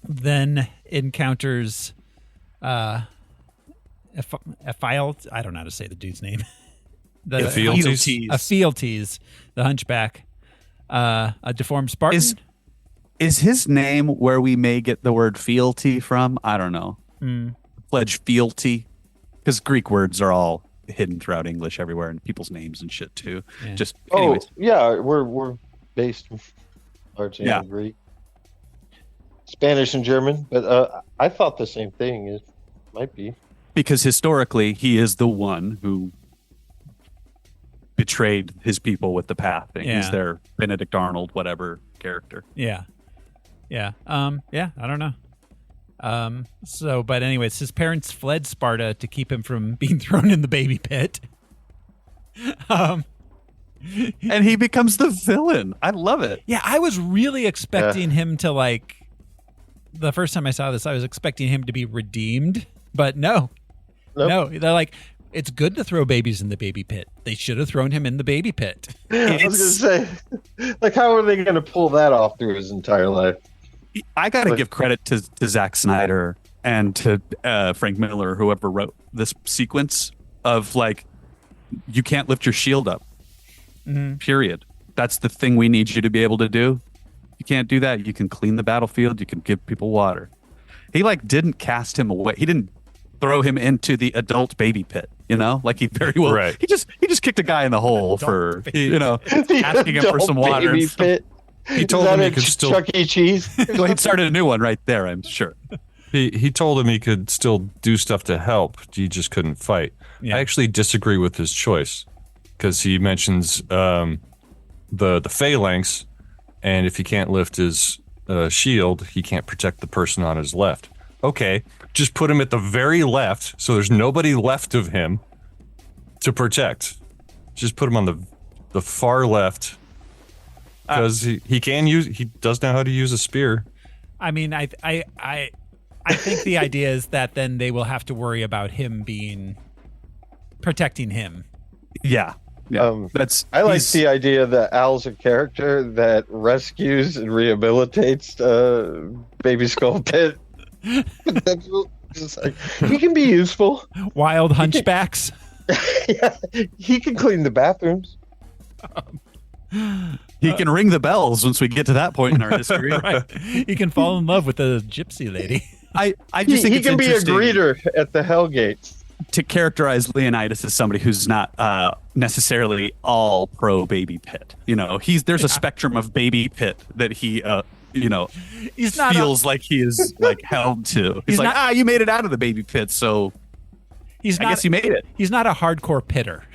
then encounters Ephialtes. I don't know how to say the dude's name. Ephialtes, the hunchback, a deformed Spartan. Is his name where we may get the word fealty from? I don't know. Pledge fealty, because Greek words are all hidden throughout English everywhere, and people's names and shit too. Yeah. Just anyways. We're based largely on Greek, Spanish, and German. But I thought the same thing. It might be because historically he is the one who betrayed his people with the path thing. Yeah. He's their Benedict Arnold, whatever character. Yeah. I don't know. But anyways, his parents fled Sparta to keep him from being thrown in the baby pit. And he becomes the villain. I love it. Yeah, I was really expecting him to the first time I saw this, I was expecting him to be redeemed, but no. Nope. No, they're like, it's good to throw babies in the baby pit. They should have thrown him in the baby pit. I was going to say, how are they going to pull that off through his entire life? I got to give credit to Zack Snyder and to Frank Miller, whoever wrote this sequence of you can't lift your shield up. Mm-hmm. Period. That's the thing we need you to be able to do. You can't do that. You can clean the battlefield. You can give people water. He didn't cast him away. He didn't throw him into the adult baby pit. He very well. Right. He just kicked a guy in the hole for asking him for some water. Baby pit. He told him he could still Chuck E. Cheese. Well, he'd started a new one right there, I'm sure. He told him he could still do stuff to help. He just couldn't fight. Yeah. I actually disagree with his choice because he mentions the phalanx, and if he can't lift his shield, he can't protect the person on his left. Okay, just put him at the very left, so there's nobody left of him to protect. Just put him on the far left. Because he does know how to use a spear. I mean, I think the idea is that then they will have to worry about him protecting him. Yeah. I like the idea that Al's a character that rescues and rehabilitates Baby Skull Pit. That's just he can be useful. Wild hunchbacks. He can clean the bathrooms. He can ring the bells once we get to that point in our history. Right. He can fall in love with a gypsy lady. I just think he it's can be a interesting greeter at the Hell Gates. to characterize Leonidas as somebody who's not necessarily all pro baby pit. There's a spectrum of baby pit that he He's not feels like he is held to. He's like, you made it out of the baby pit, so I guess you made it. He's not a hardcore pitter.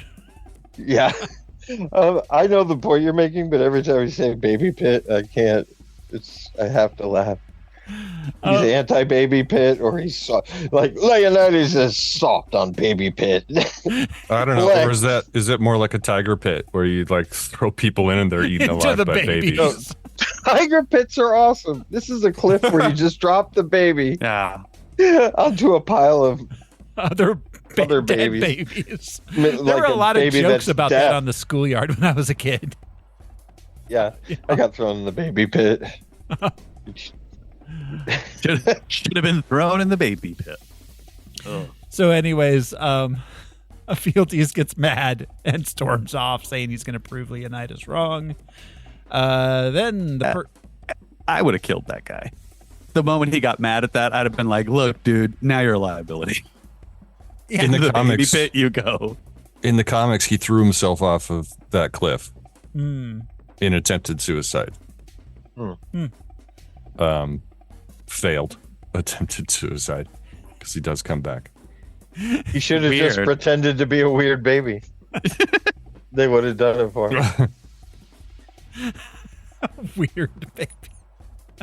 Yeah. I know the point you're making, but every time you say baby pit, I can't. I have to laugh. He's anti-baby pit, or he's soft. Leonidas is soft on baby pit. I don't know. Or is it more like a tiger pit where you throw people in and they're eaten alive by babies? No, tiger pits are awesome. This is a cliff where you just drop the baby onto a pile of other babies. There were a lot of jokes about that on the schoolyard when I was a kid. Yeah. I got thrown in the baby pit. Should have been thrown in the baby pit. Oh. So anyways, Ephialtes gets mad and storms off, saying he's going to prove Leonidas wrong. Then I would have killed that guy. The moment he got mad at that, I'd have been like, look, dude, now you're a liability. Yeah. In the comics, baby pit you go. In the comics, he threw himself off of that cliff in attempted suicide. failed, attempted suicide, because he does come back. He should have just pretended to be a weird baby. They would have done it for him. Weird baby.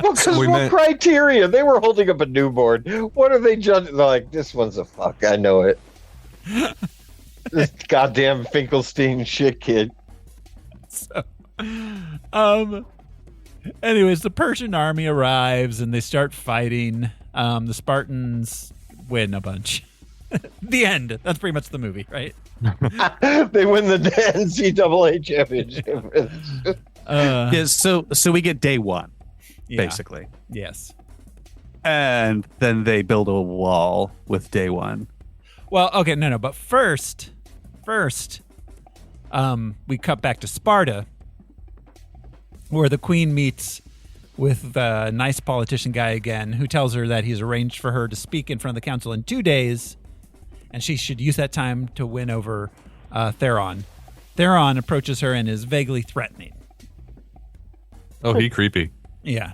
Well, because what criteria? They were holding up a newborn. What are they judging? They're like, this one's a fuck. I know it. This goddamn Finkelstein shit kid. So, anyways, the Persian army arrives and they start fighting. The Spartans win a bunch. The end. That's pretty much the movie, right? They win the NCAA championship. Yeah, so we get day one, basically. Yes. And then they build a wall with day one. Well, okay, no, but first, we cut back to Sparta, where the queen meets with the nice politician guy again, who tells her that he's arranged for her to speak in front of the council in 2 days, and she should use that time to win over Theron. Theron approaches her and is vaguely threatening. Oh, he creepy. Yeah.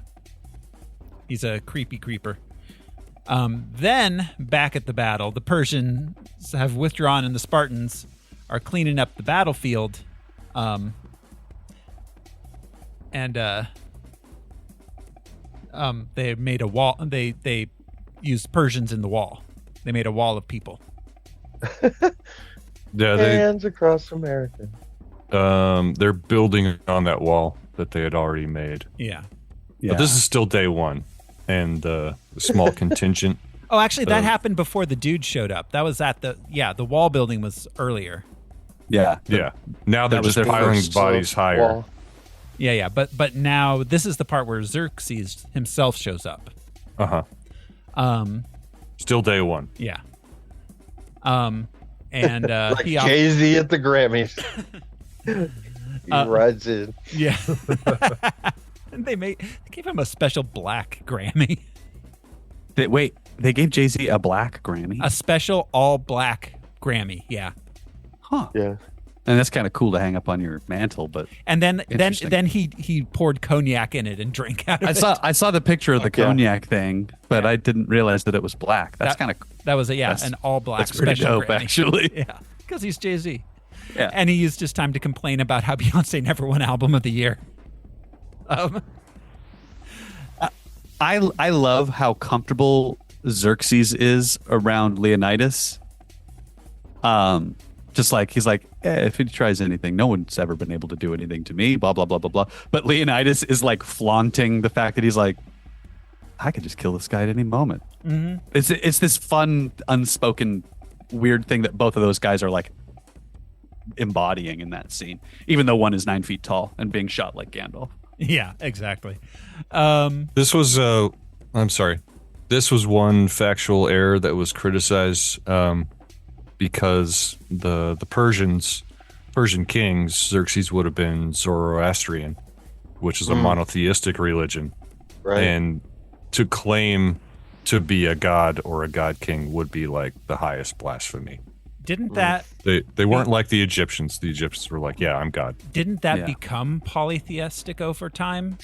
He's a creepy creeper. Then, back at the battle, the Persians have withdrawn and the Spartans are cleaning up the battlefield. They made a wall. They used Persians in the wall. They made a wall of people. Yeah, Hands across America. They're building on that wall that they had already made. Yeah. But this is still day one, and a small contingent. Oh, actually, that happened before the dude showed up. That was at the wall building was earlier. Yeah. Yeah. Now they're just piling bodies higher. Wall. Yeah. But now this is the part where Xerxes himself shows up. Still day one. Yeah. And Like he Jay-Z at the Grammys. He rides in. Yeah. And they gave him a special black Grammy. They gave Jay-Z a black Grammy? A special all black Grammy, yeah. Huh. Yeah. And that's kind of cool to hang up on your mantle, but And then he poured cognac in it and drank out of it. I saw the picture of the cognac thing, but I didn't realize that it was black. That's kind of that was an all black that's pretty special dope, Grammy. actually. Yeah, because he's Jay-Z. Yeah. And he used his time to complain about how Beyonce never won Album of the Year. I love how comfortable Xerxes is around Leonidas. Just like he's like, if he tries anything, no one's ever been able to do anything to me, blah blah blah blah blah. But Leonidas is like flaunting the fact that he's like, I could just kill this guy at any moment. Mm-hmm. It's this fun, unspoken, weird thing that both of those guys are like embodying in that scene, even though one is 9 feet tall and being shot like Gandalf. Yeah, exactly. This was This was one factual error that was criticized because the Persian kings, Xerxes would have been Zoroastrian, which is a monotheistic religion. Right. And to claim to be a god or a god king would be like the highest blasphemy. Didn't that They weren't like the Egyptians. The Egyptians were like, yeah, I'm God. Didn't that become polytheistic over time?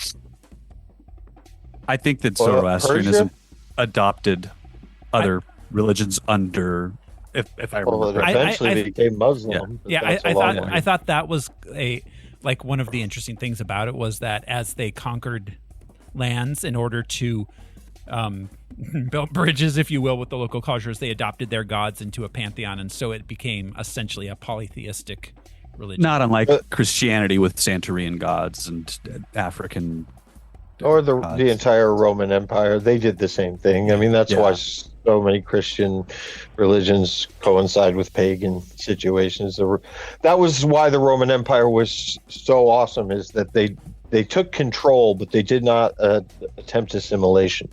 I think that Zoroastrianism adopted other religions under, if I remember. Well, it correctly. eventually became Muslim. Yeah, I thought that was one of the interesting things about it was that as they conquered lands in order to build bridges, if you will, with the local cultures, they adopted their gods into a pantheon, and so it became essentially a polytheistic religion. Not unlike Christianity with Santorini gods and African or the gods. the entire Roman Empire. They did the same thing. I mean, that's why so many Christian religions coincide with pagan situations. That was why the Roman Empire was so awesome, is that they took control, but they did not attempt assimilation.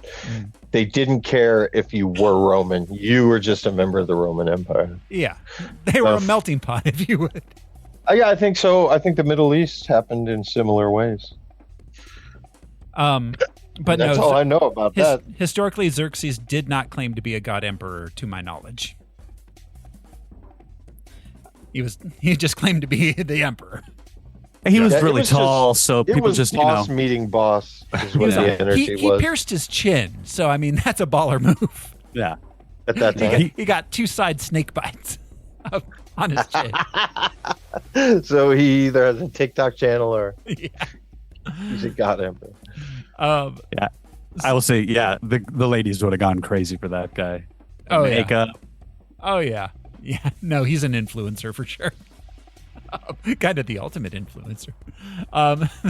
They didn't care if you were Roman. You were just a member of the Roman Empire. Yeah. They were a melting pot, if you would. Yeah, I think so. I think the Middle East happened in similar ways. But that's all I know about that. Historically, Xerxes did not claim to be a god emperor, to my knowledge. He just claimed to be the emperor. He was Yeah, it really was tall, just- so It people was just, boss meeting boss is what Yeah. the energy He was pierced his chin, so I mean that's a baller move. yeah. at that time. He got 2 side snake bites on his chin. So he either has a TikTok channel or Yeah. he's got him. Um, Yeah. I will say, yeah, the ladies would have gone crazy for that guy. Oh, yeah. Makeup. Oh yeah, yeah. No, he's an influencer for sure. Kind of the ultimate influencer.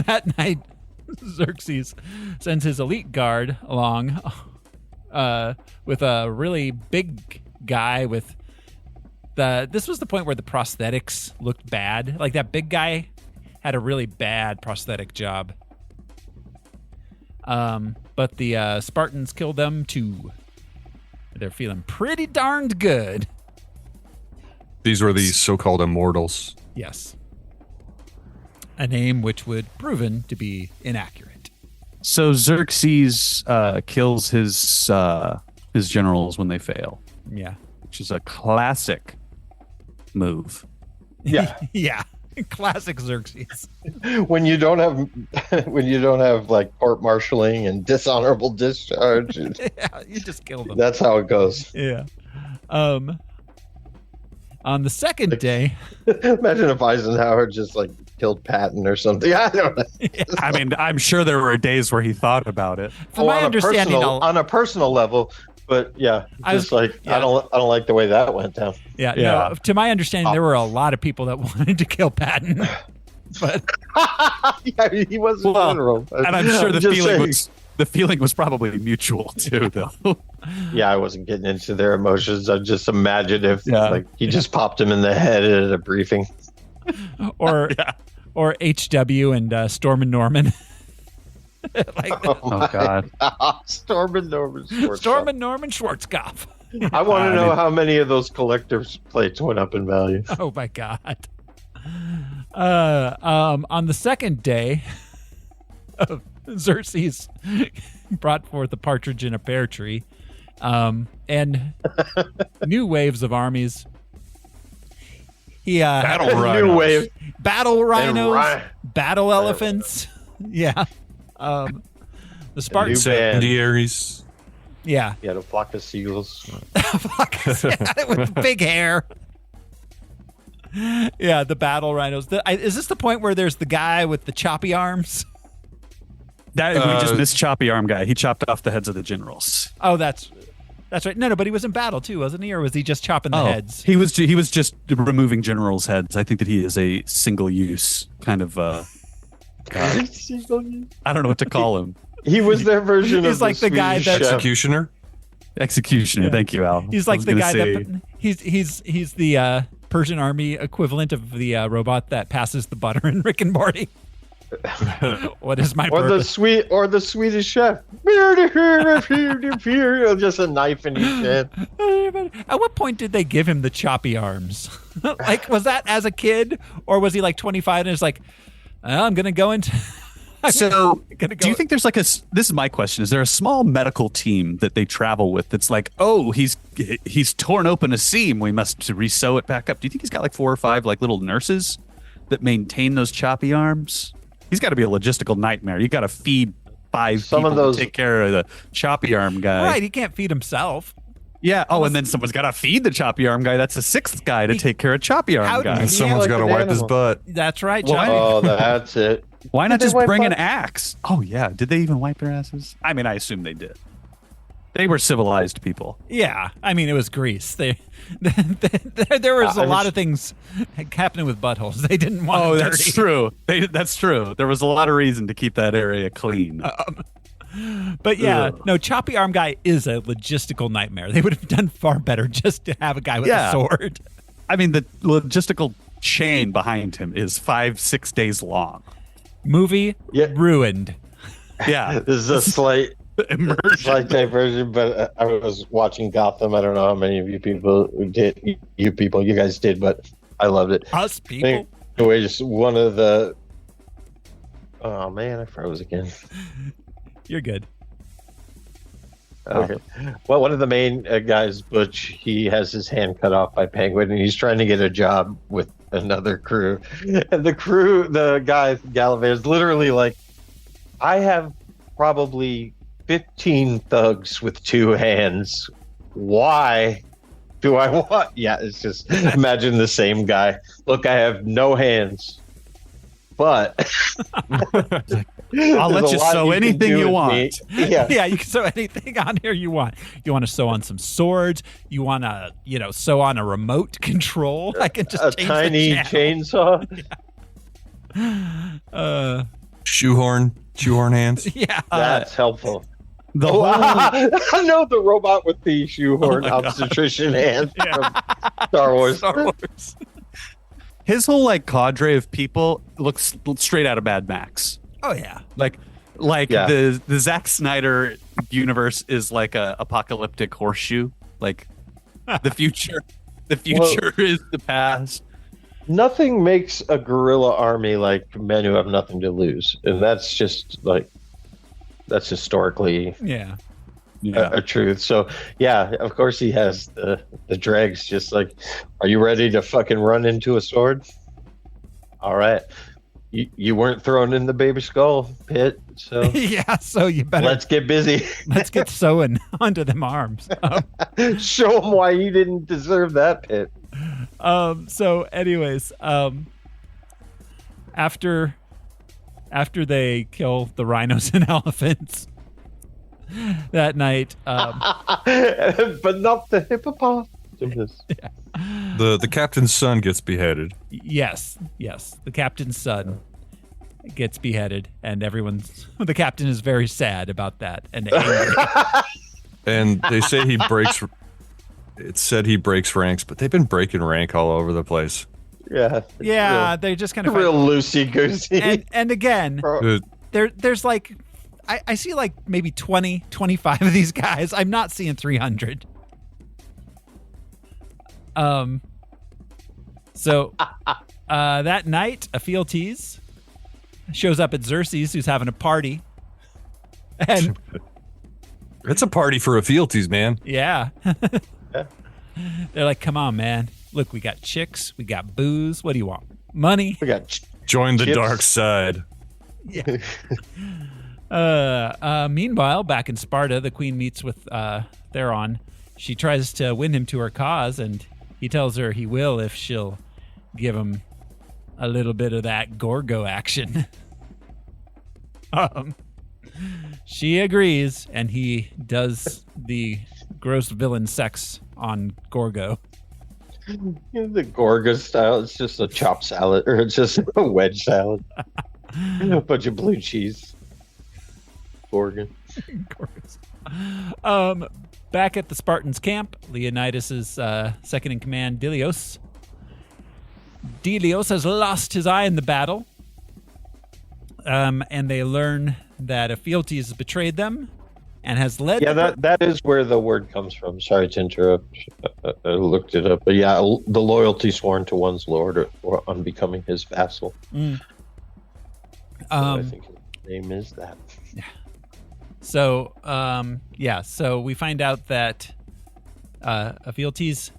That night, Xerxes sends his elite guard along with a really big guy with the. This was the point where the prosthetics looked bad. Like that big guy had a really bad prosthetic job. But the Spartans killed them too. They're feeling pretty darned good. These were the so-called immortals. Yes. A name which would proven to be inaccurate. So Xerxes kills his generals when they fail, Yeah. which is a classic move. Yeah. Yeah. Classic Xerxes. when you don't have like court marshaling and dishonorable discharge, Yeah, you just killed them. that's how it goes. Yeah. On the second day, Imagine if Eisenhower just like killed Patton or something. I don't know. I mean, I'm sure there were days where he thought about it. from my on understanding, on a personal level, but yeah, I just was- like yeah. I don't like the way that went down. yeah, Yeah. no, to my understanding, there were a lot of people that wanted to kill Patton, but Yeah, he wasn't Well, general. And I'm sure the feeling was probably mutual too, though. Yeah, I wasn't getting into their emotions. I just imagine if Yeah. like he just popped him in the head at a briefing. or HW and Storm and Norman. Like Oh God. Storm and Norman. Schwarzkopf. Storm and Norman Schwarzkopf. I want to know mean- how many of those collector's plates went up in value. Oh my God. On the second day, Xerxes brought forth a partridge in a pear tree, and new waves of armies. He Battle New rhinos. wave. battle rhinos, ri- battle elephants. Yeah. The Spartans. New band. Incendiaries. Yeah. He had a flock of seagulls. With big hair. Yeah, the battle rhinos. Is this the point where there's the guy with the choppy arms? We just missed Choppy Arm guy. He chopped off the heads of the generals. Oh, that's right. No, but he was in battle too, wasn't he? Or was he just chopping the heads? He was just removing generals' heads. I think that he is a single use kind of. God, I don't know what to call him. He was their version He's of like the guy Swedish that- chef. Executioner. Executioner. Yeah. Thank you, Al. He's I like was the gonna guy say- that he's the Persian army equivalent of the robot that passes the butter in Rick and Morty. What is my Or purpose? the Swedish chef. Just a knife in his hand. At what point did they give him the choppy arms? Like, was that as a kid, or was he like 25 and is like, I'm gonna go into? So, Gonna do you go- think there's like this is my question. Is there a small medical team that they travel with that's like, oh, he's torn open a seam. We must re-sew it back up. Do you think he's got like 4 or 5 like little nurses that maintain those choppy arms? He's got to be a logistical nightmare. You got to feed 5 Some people of those- to take care of the choppy arm guy. Right, he can't feed himself. Yeah. Oh, and then someone's got to feed the choppy arm guy. That's a 6th guy to take care of choppy arm How- guy. And someone's like got to an wipe his animal. butt. That's right, Why? choppy. Oh, that's it. Why not Did they just wipe bring an up? axe? Oh yeah. Did they even wipe their asses? I mean, I assume they did. They were civilized people. Yeah, I mean, it was Greece. There was a lot of things happening with buttholes. They didn't want. Oh, it that's dirty. true. That's true. There was a lot of reason to keep that area clean. But yeah, Ugh. no, choppy arm guy is a logistical nightmare. They would have done far better just to have a guy with Yeah. a sword. I mean, the logistical chain behind him is 5-6 days long. Movie Yeah. ruined. Yeah. This is a slight Immersion. diversion, but I was watching Gotham. I don't know how many of you people did. You guys did, but I loved it. Us people. Anyways, one of the. Oh man, I froze again. You're good. Okay. Well, one of the main guys, Butch, he has his hand cut off by Penguin, and he's trying to get a job with another crew. And the guy, Gallivant, is literally like, I have probably 15 thugs with 2 hands. Why do I want? Yeah, it's just, imagine the same guy. Look, I have no hands, but I'll let you sew anything you want. Yeah. Yeah, you can sew anything on here you want. You want to sew on some swords. You want to, sew on a remote control. I can just A change tiny the chainsaw. Shoehorn hands. Yeah. That's helpful. The whole I know the robot with the shoehorn obstetrician hands from Star Wars. his whole cadre of people looks straight out of Mad Max. Oh, yeah. Yeah. The Zack Snyder universe is like a apocalyptic horseshoe. Like the future is the past. Nothing makes a guerrilla army like men who have nothing to lose, and that's just that's historically Yeah. a truth. So yeah, of course he has the dregs. Just like, are you ready to fucking run into a sword? All right. You weren't thrown in the baby skull pit, so Yeah, so you better let's get busy. let's get sewing onto them arms. Show them why you didn't deserve that pit. So anyways, after they kill the rhinos and elephants that night, but not the hippopotamus. The captain's son gets beheaded. yes, the captain's son gets beheaded, and the captain is very sad about that and angry. And they say he breaks. It said he breaks ranks, but they've been breaking rank all over the place. Yeah. Yeah, they just kind of Real loosey goosey. and again, there's like I see like maybe 20, 25 of these guys. I'm not seeing 300. So that night, a fealties shows up at Xerxes, who's having a party, and It's a party for a fealties, man. yeah, they're like, "Come on, man! Look, we got chicks, we got booze. What do you want? Money? We got Join the Chips. dark side. Yeah." Meanwhile, back in Sparta, the queen meets with Theron. She tries to win him to her cause, and he tells her he will if she'll give him a little bit of that Gorgo action. She agrees, and he does the gross villain sex on Gorgo. the Gorga style. It's just a chopped salad, or it's just a wedge salad. A bunch of blue cheese. Gorgon. Back at the Spartans' camp, Leonidas' second in command, Delios. Delios has lost his eye in the battle, and they learn that Ephialtes has betrayed them and has led. Yeah, that is where the word comes from. Sorry to interrupt. I looked it up, but yeah, the loyalty sworn to one's lord or on becoming his vassal. So I think his name is that. So, so we find out that Ephialtes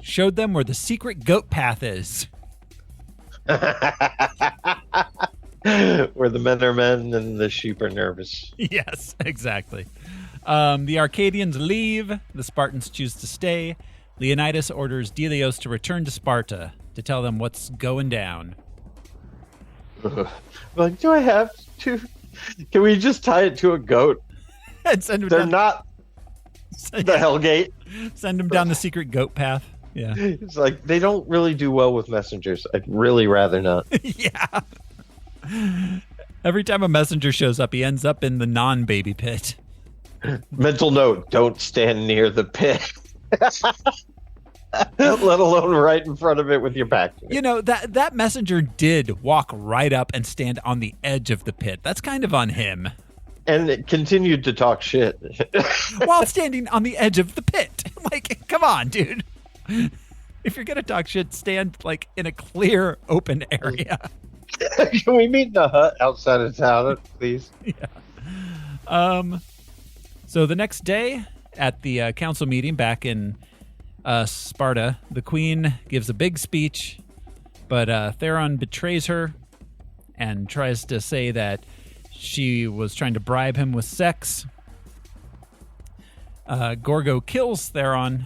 showed them where the secret goat path is. Where the men are men and the sheep are nervous. Yes, exactly. The Arcadians leave. The Spartans choose to stay. Leonidas orders Delios to return to Sparta to tell them what's going down. Like, do I have to? Can we just tie it to a goat? And send him They're down, not the Hellgate. send him down the secret goat path. Yeah. It's like they don't really do well with messengers. I'd really rather not. Yeah. Every time a messenger shows up, he ends up in the non-baby pit. Mental note: don't stand near the pit. Let alone right in front of it with your back to it. You know, that messenger did walk right up and stand on the edge of the pit. That's kind of on him. And it continued to talk shit. While standing on the edge of the pit. Like, come on, dude. If you're going to talk shit, stand, like, in a clear, open area. Can we meet in the hut outside of town, please? Yeah. So the next day at the council meeting back in Sparta, the queen gives a big speech, but Theron betrays her and tries to say that she was trying to bribe him with sex. Gorgo kills Theron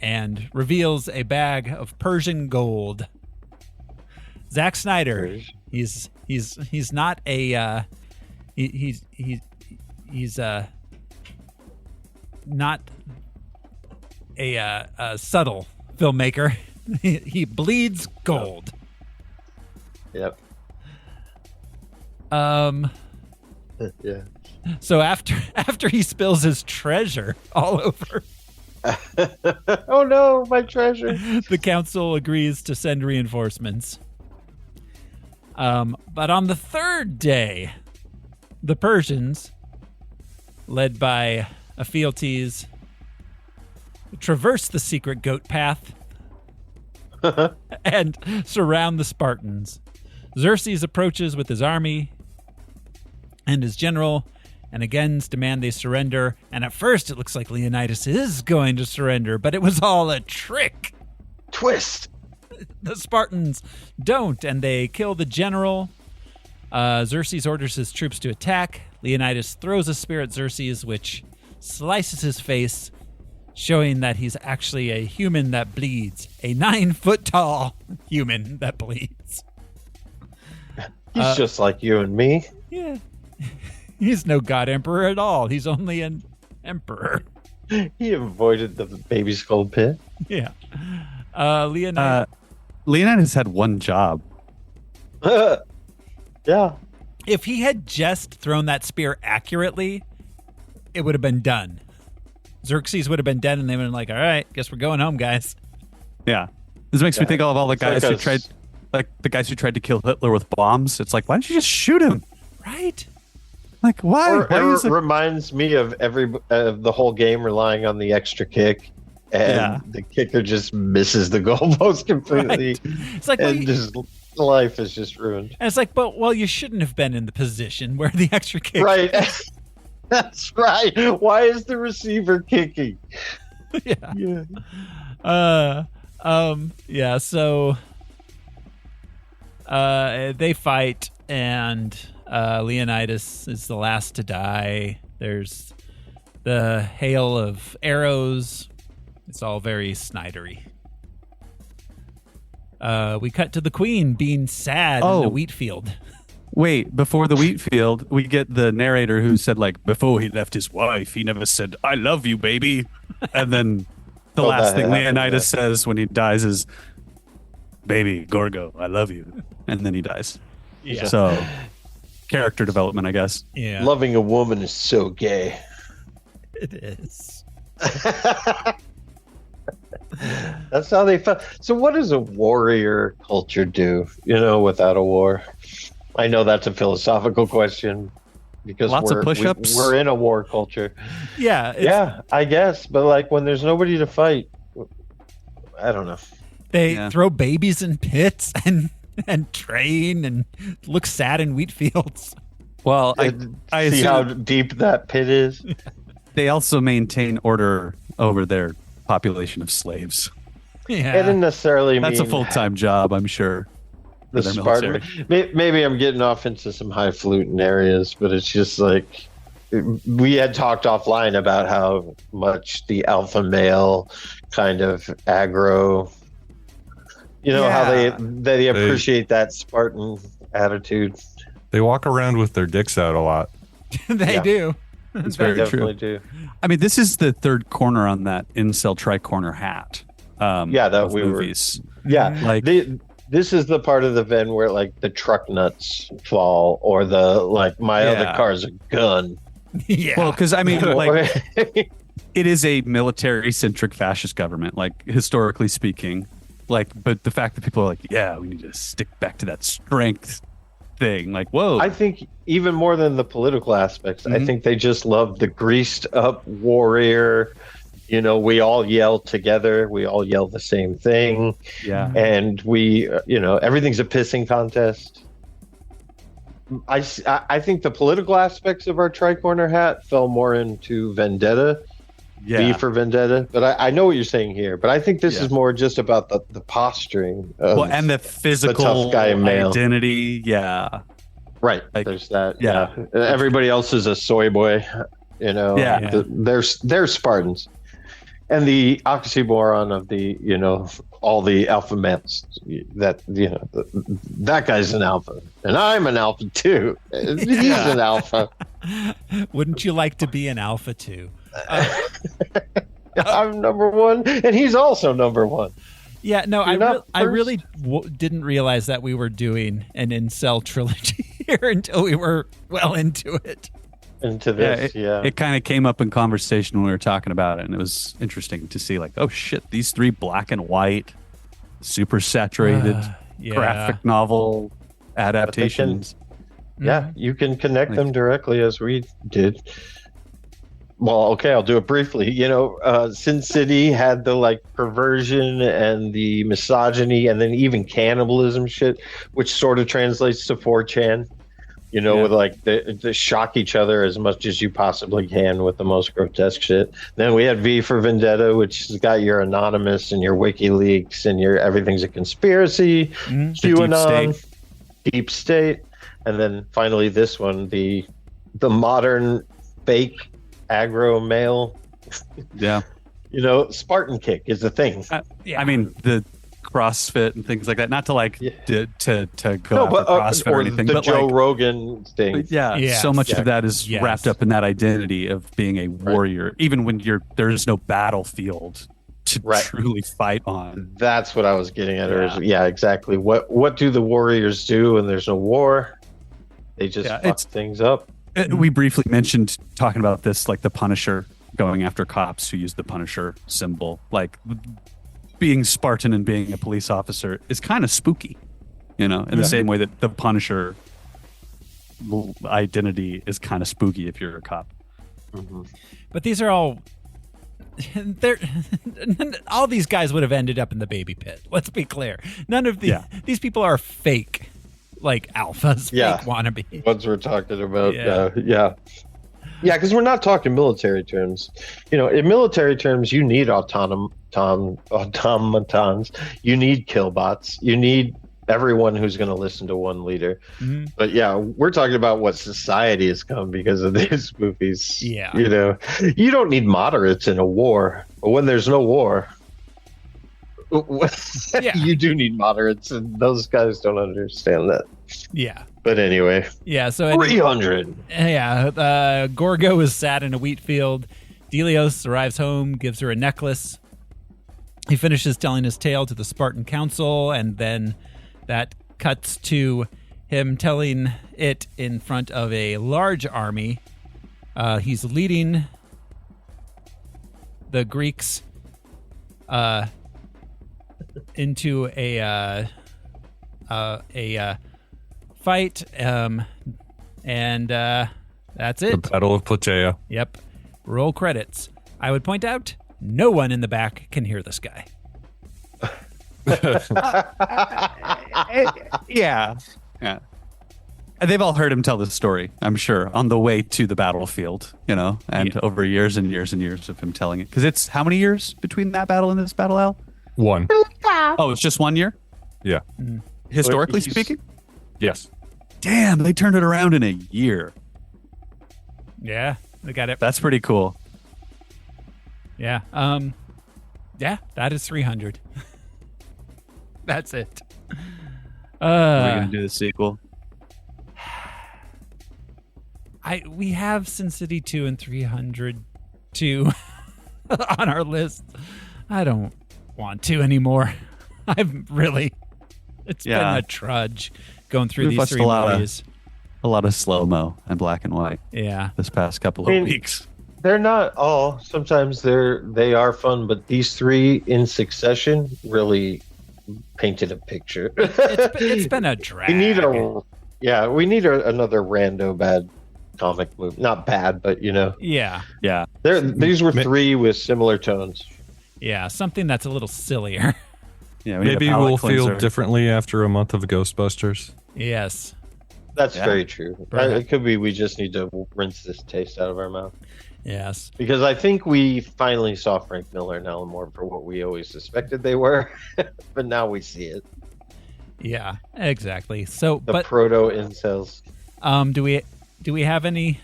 and reveals a bag of Persian gold. Zack Snyder, he's not a he's not a subtle filmmaker. He bleeds gold. Yep. Yeah. So after he spills his treasure all over, oh no, my treasure! the council agrees to send reinforcements. But on the third day, the Persians, led by Ephialtes, traverse the secret goat path and surround the Spartans. Xerxes approaches with his army and his general and again demand they surrender. And at first it looks like Leonidas is going to surrender, but it was all a trick. Twist. The Spartans don't, and they kill the general. Xerxes orders his troops to attack. Leonidas throws a spear at Xerxes, which slices his face, showing that he's actually a human that bleeds. A 9-foot-tall human that bleeds. He's just like you and me. Yeah. He's no god emperor at all. He's only an emperor. He avoided the baby skull pit. Yeah. Leonidas had one job. Yeah. If he had just thrown that spear accurately, it would have been done. Xerxes would have been dead, and they would have been like, all right, guess we're going home, guys. Yeah. This makes me think of all the guys like who tried, like the guys who tried to kill Hitler with bombs. It's like, why don't you just shoot him? Right? Like, why? Or Why is it it? reminds me of the whole game relying on the extra kick, and the kicker just misses the goalpost completely, Right. It's like, well, and his life is just ruined. and it's like, but well, you shouldn't have been in the position where the extra kick. Right. That's right. Why is the receiver kicking? Yeah. Yeah. Yeah. So, they fight, and Leonidas is the last to die. There's the hail of arrows. It's all very Snydery. We cut to the queen being sad in the wheat field. Wait, before the wheat field, we get the narrator who said, like, before he left his wife, he never said, I love you, baby. And then the last thing Leonidas says when he dies is, baby, Gorgo, I love you. And then he dies. Yeah. So, character development, I guess. Yeah. Loving a woman is so gay. It is. That's how they felt. So what does a warrior culture do, without a war? I know that's a philosophical question because Lots of push-ups. We're in a war culture. Yeah. Yeah, I guess. But like when there's nobody to fight, I don't know. They throw babies in pits and train and look sad in wheat fields. Well, I see assume how deep that pit is. they also maintain order over their population of slaves. Yeah. It didn't necessarily That's mean a full-time job, I'm sure. the for their Spartan. military. Maybe I'm getting off into some highfalutin areas, but it's just like we had talked offline about how much the alpha male kind of aggro. How they appreciate that Spartan attitude. They walk around with their dicks out a lot. They do. It's They very definitely true. do. I mean, this is the third corner on that incel tri-corner hat. That of we movies. Yeah, Like- this is the part of the Venn where like the truck nuts fall, or the like my other car's a gun. Yeah. Well, because I mean, like, it is a military-centric fascist government, like historically speaking. Like, but the fact that people are like, yeah, we need to stick back to that strength thing. Like, whoa. I think even more than the political aspects, I think they just love the greased up warrior. We all yell together. We all yell the same thing. Yeah. And we, everything's a pissing contest. I think the political aspects of our tricorner hat fell more into Vendetta, V for Vendetta. But I know what you're saying here. But I think this is more just about the posturing. And the physical the tough guy male identity. Yeah. Right. Like, there's that. Yeah. Everybody else is a soy boy. You know. Yeah. They're Spartans. And the oxymoron of the, all the alpha males, that, that guy's an alpha. And I'm an alpha too. He's an alpha. Wouldn't you like to be an alpha too? I'm number one, and he's also number one. Yeah, no, I really didn't realize that we were doing an incel trilogy here until we were well into it. Into this, It kind of came up in conversation when we were talking about it, and it was interesting to see, like, oh shit, these three black and white, super saturated graphic novel adaptations. You can connect them directly as we did. Well, okay, I'll do it briefly. Sin City had the perversion and the misogyny, and then even cannibalism shit, which sort of translates to 4chan. With the shock each other as much as you possibly can with the most grotesque shit. Then we had V for Vendetta, which has got your Anonymous and your WikiLeaks and your everything's a conspiracy, QAnon, Deep State, and then finally this one, the modern fake aggro male. Yeah. Spartan kick is the thing. I mean, the CrossFit and things like that. Not to to go after CrossFit or anything, the but Joe Rogan thing. So much of that is wrapped up in that identity of being a warrior, even when there's no battlefield to truly fight on. That's what I was getting at. Exactly. What do the warriors do when there's no war? They just fuck things up. We briefly mentioned talking about this, like the Punisher going after cops who use the Punisher symbol, like. Being Spartan and being a police officer is kind of spooky, in the same way that the Punisher identity is kind of spooky if you're a cop. Mm-hmm. But these are all all these guys would have ended up in the baby pit. Let's be clear. None of these people are fake, alphas, fake wannabe. Ones we're talking about. Yeah, because we're not talking military terms. In military terms, you need automatons. You need killbots. You need everyone who's going to listen to one leader. Mm-hmm. But we're talking about what society has come because of these movies. Yeah. You don't need moderates in a war. But when there's no war, you do need moderates, and those guys don't understand that. Yeah. But anyway. Yeah, so 300. Yeah, Gorgo is sat in a wheat field. Delios arrives home, gives her a necklace. He finishes telling his tale to the Spartan Council, and then that cuts to him telling it in front of a large army. He's leading the Greeks into a fight, and that's it. The Battle of Plataea. Yep. Roll credits. I would point out, no one in the back can hear this guy. Yeah. They've all heard him tell this story, I'm sure, on the way to the battlefield, and over years and years and years of him telling it. Because it's how many years between that battle and this battle, Al? 1. Oh, it's just 1 year? Yeah. Historically speaking? Yes. Damn, they turned it around in a year. Yeah, they got it. That's pretty cool. Yeah. That is 300. That's it. Are we going to do the sequel? We have Sin City 2 and 302 on our list. I don't want to anymore. It's been a trudge going through these three movies. A lot of slow-mo and black and white. Yeah. This past couple of weeks. They're not all. Sometimes they are fun, but these three in succession really painted a picture. It's been a drag. We need another rando bad comic movie. Not bad, but Yeah. Yeah. These were three with similar tones. Yeah, something that's a little sillier. Yeah, maybe we'll feel differently after a month of Ghostbusters. Yes. That's Yeah. very true. It could be we just need to rinse this taste out of our mouth. Yes. Because I think we finally saw Frank Miller and Alan Moore for what we always suspected they were, but now we see it. Yeah, exactly. So, The but proto incels. do we have any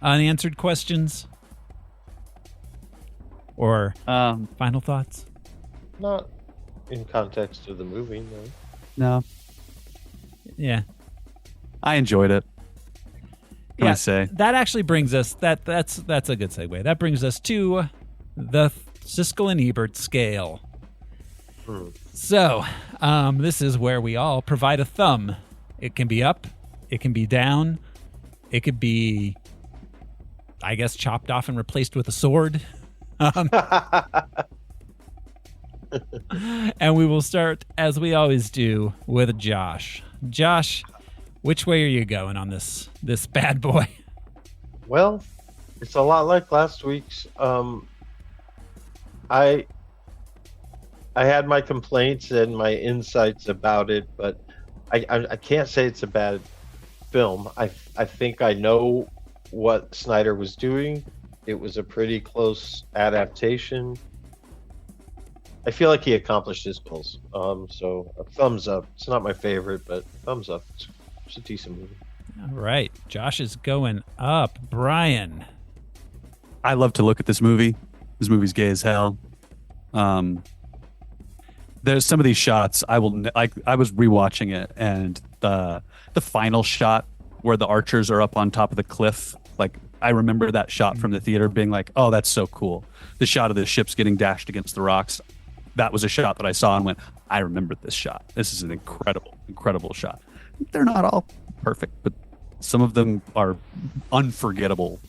unanswered questions or final thoughts? Not in context of the movie, no. No, Yeah. I enjoyed it. Can I say? That actually brings us that's a good segue. That brings us to the Siskel and Ebert scale. So, this is where we all provide a thumb. It can be up, it can be down, it could be, I guess, chopped off and replaced with a sword. And we will start, as we always do, with Josh. Josh, which way are you going on this bad boy? Well, it's a lot like last week's. I had my complaints and my insights about it, but I can't say it's a bad film. I think I know what Snyder was doing. It was a pretty close adaptation. I feel like he accomplished his goals. So a thumbs up. It's not my favorite, but thumbs up. It's a decent movie. All right. Josh is going up. Brian. I love to look at this movie. This movie's gay as hell. There's some of these shots I was rewatching it, and the final shot where the archers are up on top of the cliff, like I remember that shot from the theater being like, oh, that's so cool. The shot of the ships getting dashed against the rocks. That was a shot that I saw and went, I remember this shot. This is an incredible shot. They're not all perfect, but some of them are unforgettable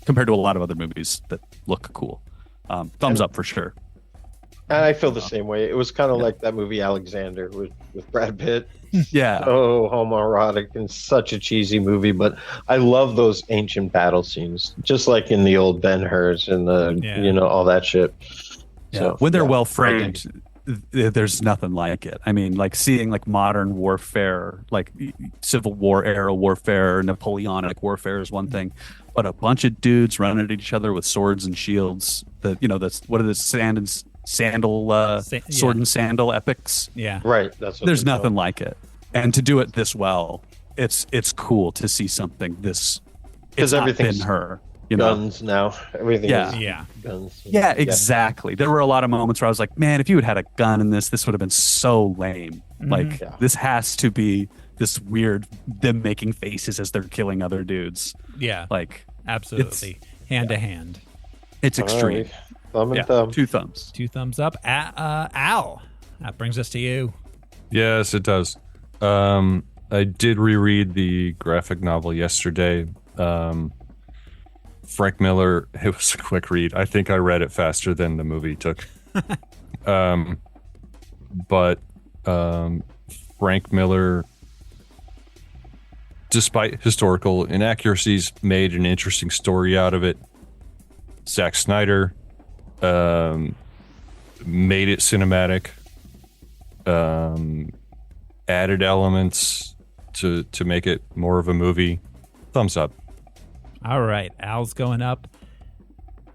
compared to a lot of other movies that look cool. Thumbs up for sure. And I feel the same way. It was kind of like that movie Alexander with Brad Pitt. Yeah. So homoerotic and such a cheesy movie, but I love those ancient battle scenes, just like in the old Ben-Hurs and all that shit. Yeah. So, when they're well framed, there's nothing like it. I mean, like seeing like modern warfare, like Civil War era warfare, Napoleonic warfare is one thing, but a bunch of dudes running at each other with swords and shields. That's what are the sword and sandal epics? Yeah, right. That's what there's nothing like it, and to do it this well, it's cool to see something this. Because everything's been her. Guns now. Everything is Yeah. guns. Yeah, exactly. There were a lot of moments where I was like, man, if you had a gun in this would have been so lame. Like, this has to be this weird, them making faces as they're killing other dudes. Yeah. Like, absolutely. Hand to hand. It's extreme. Right. Thumb and thumb. 2 thumbs. 2 thumbs up. Al, that brings us to you. Yes, it does. I did reread the graphic novel yesterday. Frank Miller, it was a quick read. I think I read it faster than the movie took. But Frank Miller, despite historical inaccuracies, made an interesting story out of it. Zack Snyder made it cinematic, added elements to make it more of a movie. Thumbs up. All right, Al's going up.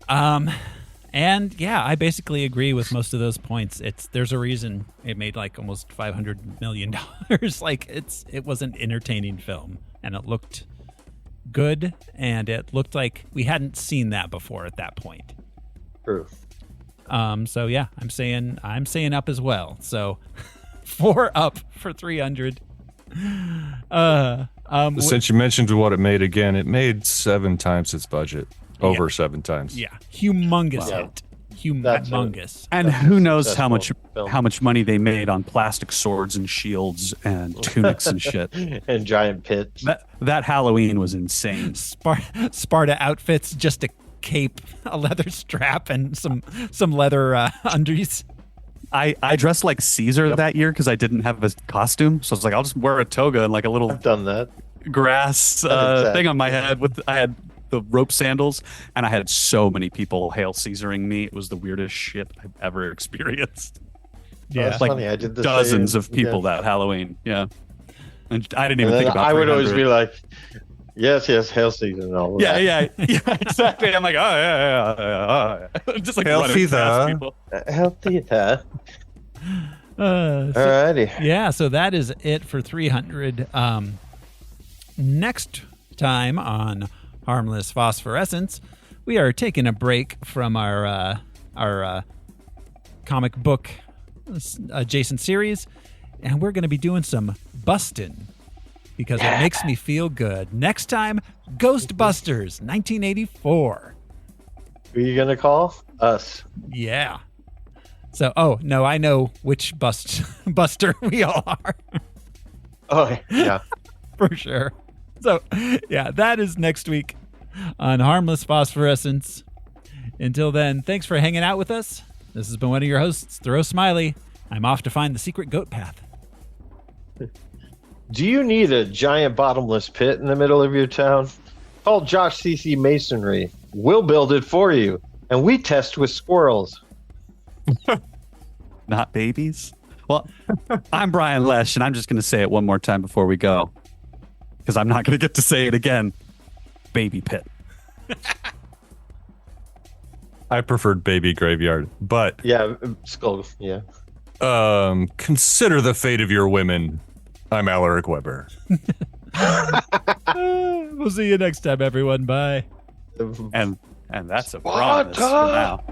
And yeah, I basically agree with most of those points. There's a reason it made like almost $500 million. Like it was an entertaining film, and it looked good, and it looked like we hadn't seen that before at that point. True. So yeah, I'm saying up as well. So 4 up for 300. Since you mentioned what it made again, it made 7 times its budget. Over 7 times. Yeah, humongous Wow. hit. Humongous. And who knows how successful much money they made on plastic swords and shields and tunics and shit. And giant pits. That Halloween was insane. Sparta outfits, just a cape, a leather strap, and some leather undies. I dressed like Caesar that year because I didn't have a costume, so I was like, I'll just wear a toga and like a little I've done that. grass Exactly. thing on my head. I had the rope sandals, and I had so many people hail Caesaring me. It was the weirdest shit I've ever experienced. Yeah, that's like funny. I did the dozens same. of people that Halloween. Yeah. And I didn't And even then think about I would always 300. be like, yes, hail season and all of that. Yeah, exactly. I'm like, oh, yeah. Just like Healthy running past there. people. Healthy, huh? So- Alrighty. yeah, so that is it for 300. Next time on Harmless Phosphorescence, we are taking a break from our comic book adjacent series, and we're going to be doing some bustin' because it makes me feel good. Next time, Ghostbusters, 1984. Who are you going to call? Us. Yeah. So, oh, no, I know which buster we all are. Oh, yeah. For sure. So, yeah, that is next week on Harmless Phosphorescence. Until then, thanks for hanging out with us. This has been one of your hosts, Thoreau Smiley. I'm off to find the secret goat path. Do you need a giant bottomless pit in the middle of your town? Call Josh CC Masonry. We'll build it for you. And we test with squirrels. Not babies? Well, I'm Brian Lesh, and I'm just going to say it one more time before we go, because I'm not going to get to say it again. Baby pit. I preferred baby graveyard, but Yeah, skull. Yeah. consider the fate of your women. I'm Alaric Weber. We'll see you next time, everyone. Bye. And that's a promise for now.